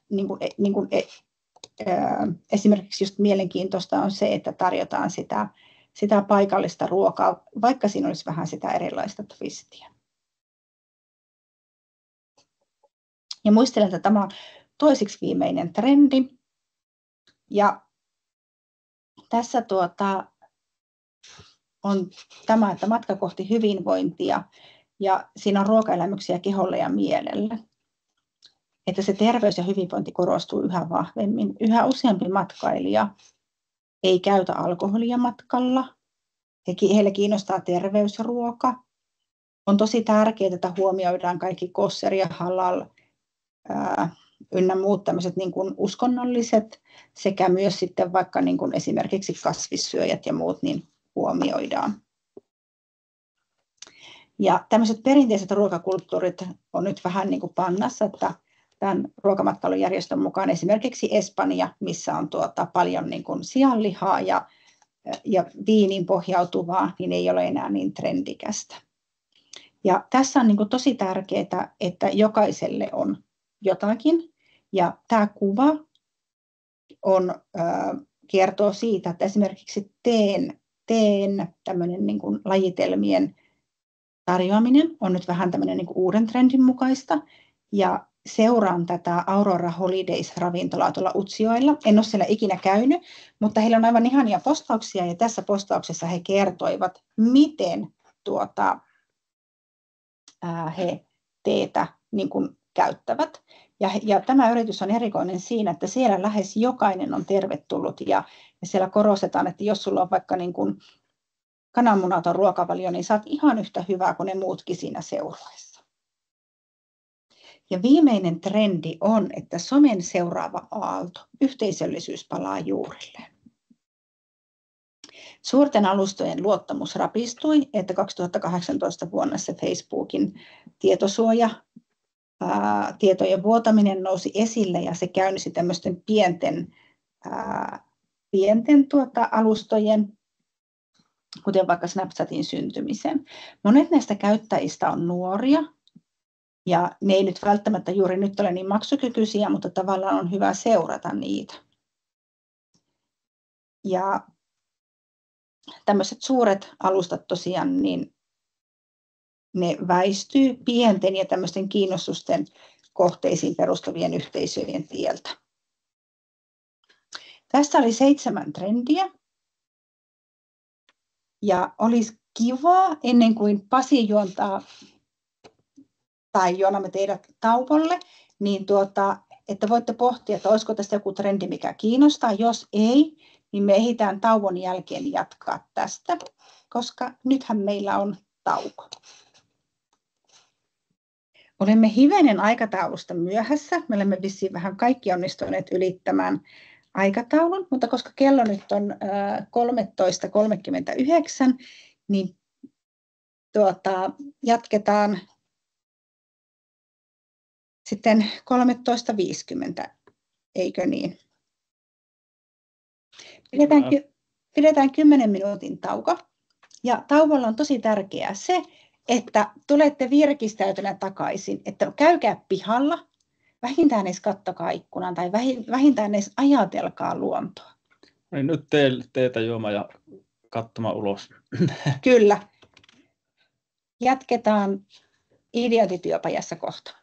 esimerkiksi just mielenkiintoista on se, että tarjotaan sitä paikallista ruokaa, vaikka siinä olisi vähän sitä erilaista twistiä. Ja muistelen, että tämä on toiseksi viimeinen trendi. Ja tässä on tämä, että matka kohti hyvinvointia ja siinä on ruokaelämyksiä keholle ja mielelle. Että se terveys ja hyvinvointi korostuu yhä vahvemmin. Yhä useampi matkailija ei käytä alkoholia matkalla. Heille kiinnostaa terveysruoka. On tosi tärkeää, että huomioidaan kaikki kosher ja halal ynnä muut tämmöiset uskonnolliset sekä myös sitten vaikka esimerkiksi kasvissyöjät ja muut niin huomioidaan. Ja tämmöiset perinteiset ruokakulttuurit on nyt vähän pannassa, että tämän ruokamatkailujärjestön mukaan esimerkiksi Espanja, missä on paljon sianlihaa ja viiniin pohjautuvaa, niin ei ole enää niin trendikästä. Ja tässä on tosi tärkeää, että jokaiselle on jotakin. Ja tämä kuva kertoo siitä, että esimerkiksi teen tämmöinen lajitelmien tarjoaminen on nyt vähän tämmöinen uuden trendin mukaista. Ja seuraan tätä Aurora Holidays-ravintolaa tuolla Utsjoella. En ole siellä ikinä käynyt, mutta heillä on aivan ihania postauksia. Ja tässä postauksessa he kertoivat, miten he teetä käyttävät. Ja tämä yritys on erikoinen siinä, että siellä lähes jokainen on tervetullut. Ja siellä korostetaan, että jos sulla on vaikka kananmunaton ruokavalio, niin saat ihan yhtä hyvää kuin ne muutkin siinä seurueessa. Ja viimeinen trendi on, että somen seuraava aalto, yhteisöllisyys palaa juurilleen. Suurten alustojen luottamus rapistui, että 2018 vuonna se Facebookin tietojen vuotaminen nousi esille ja se käynnisti tämmöisten pienten alustojen, kuten vaikka Snapchatin syntymisen. Monet näistä käyttäjistä on nuoria ja ne ei nyt välttämättä juuri nyt ole niin maksukykyisiä, mutta tavallaan on hyvä seurata niitä. Ja tämmöiset suuret alustat tosiaan, niin ne väistyy pienten ja tämmöisten kiinnostusten kohteisiin perustuvien yhteisöjen tieltä. Tässä oli 7 trendiä. Ja olisi kiva ennen kuin Pasi juontaa tai juonamme teidät tauolle, niin että voitte pohtia, että olisiko tästä joku trendi, mikä kiinnostaa. Jos ei, niin me ehditään tauon jälkeen jatkaa tästä, koska nythän meillä on tauko. Olemme hivenen aikataulusta myöhässä. Me olemme vissiin vähän kaikki onnistuneet ylittämään aikataulun, mutta koska kello nyt on 13.39, niin jatketaan sitten 13.50, eikö niin? Pidetään 10 minuutin tauko Ja tauolla on tosi tärkeää se, että tulette virkistäytyneen takaisin, että käykää pihalla, vähintään edes kattokaa ikkunan tai vähintään edes ajatelkaa luontoa. Niin nyt teetä juoma ja katsomaan ulos. Kyllä. Jatketaan Ideointityöpajassa kohta.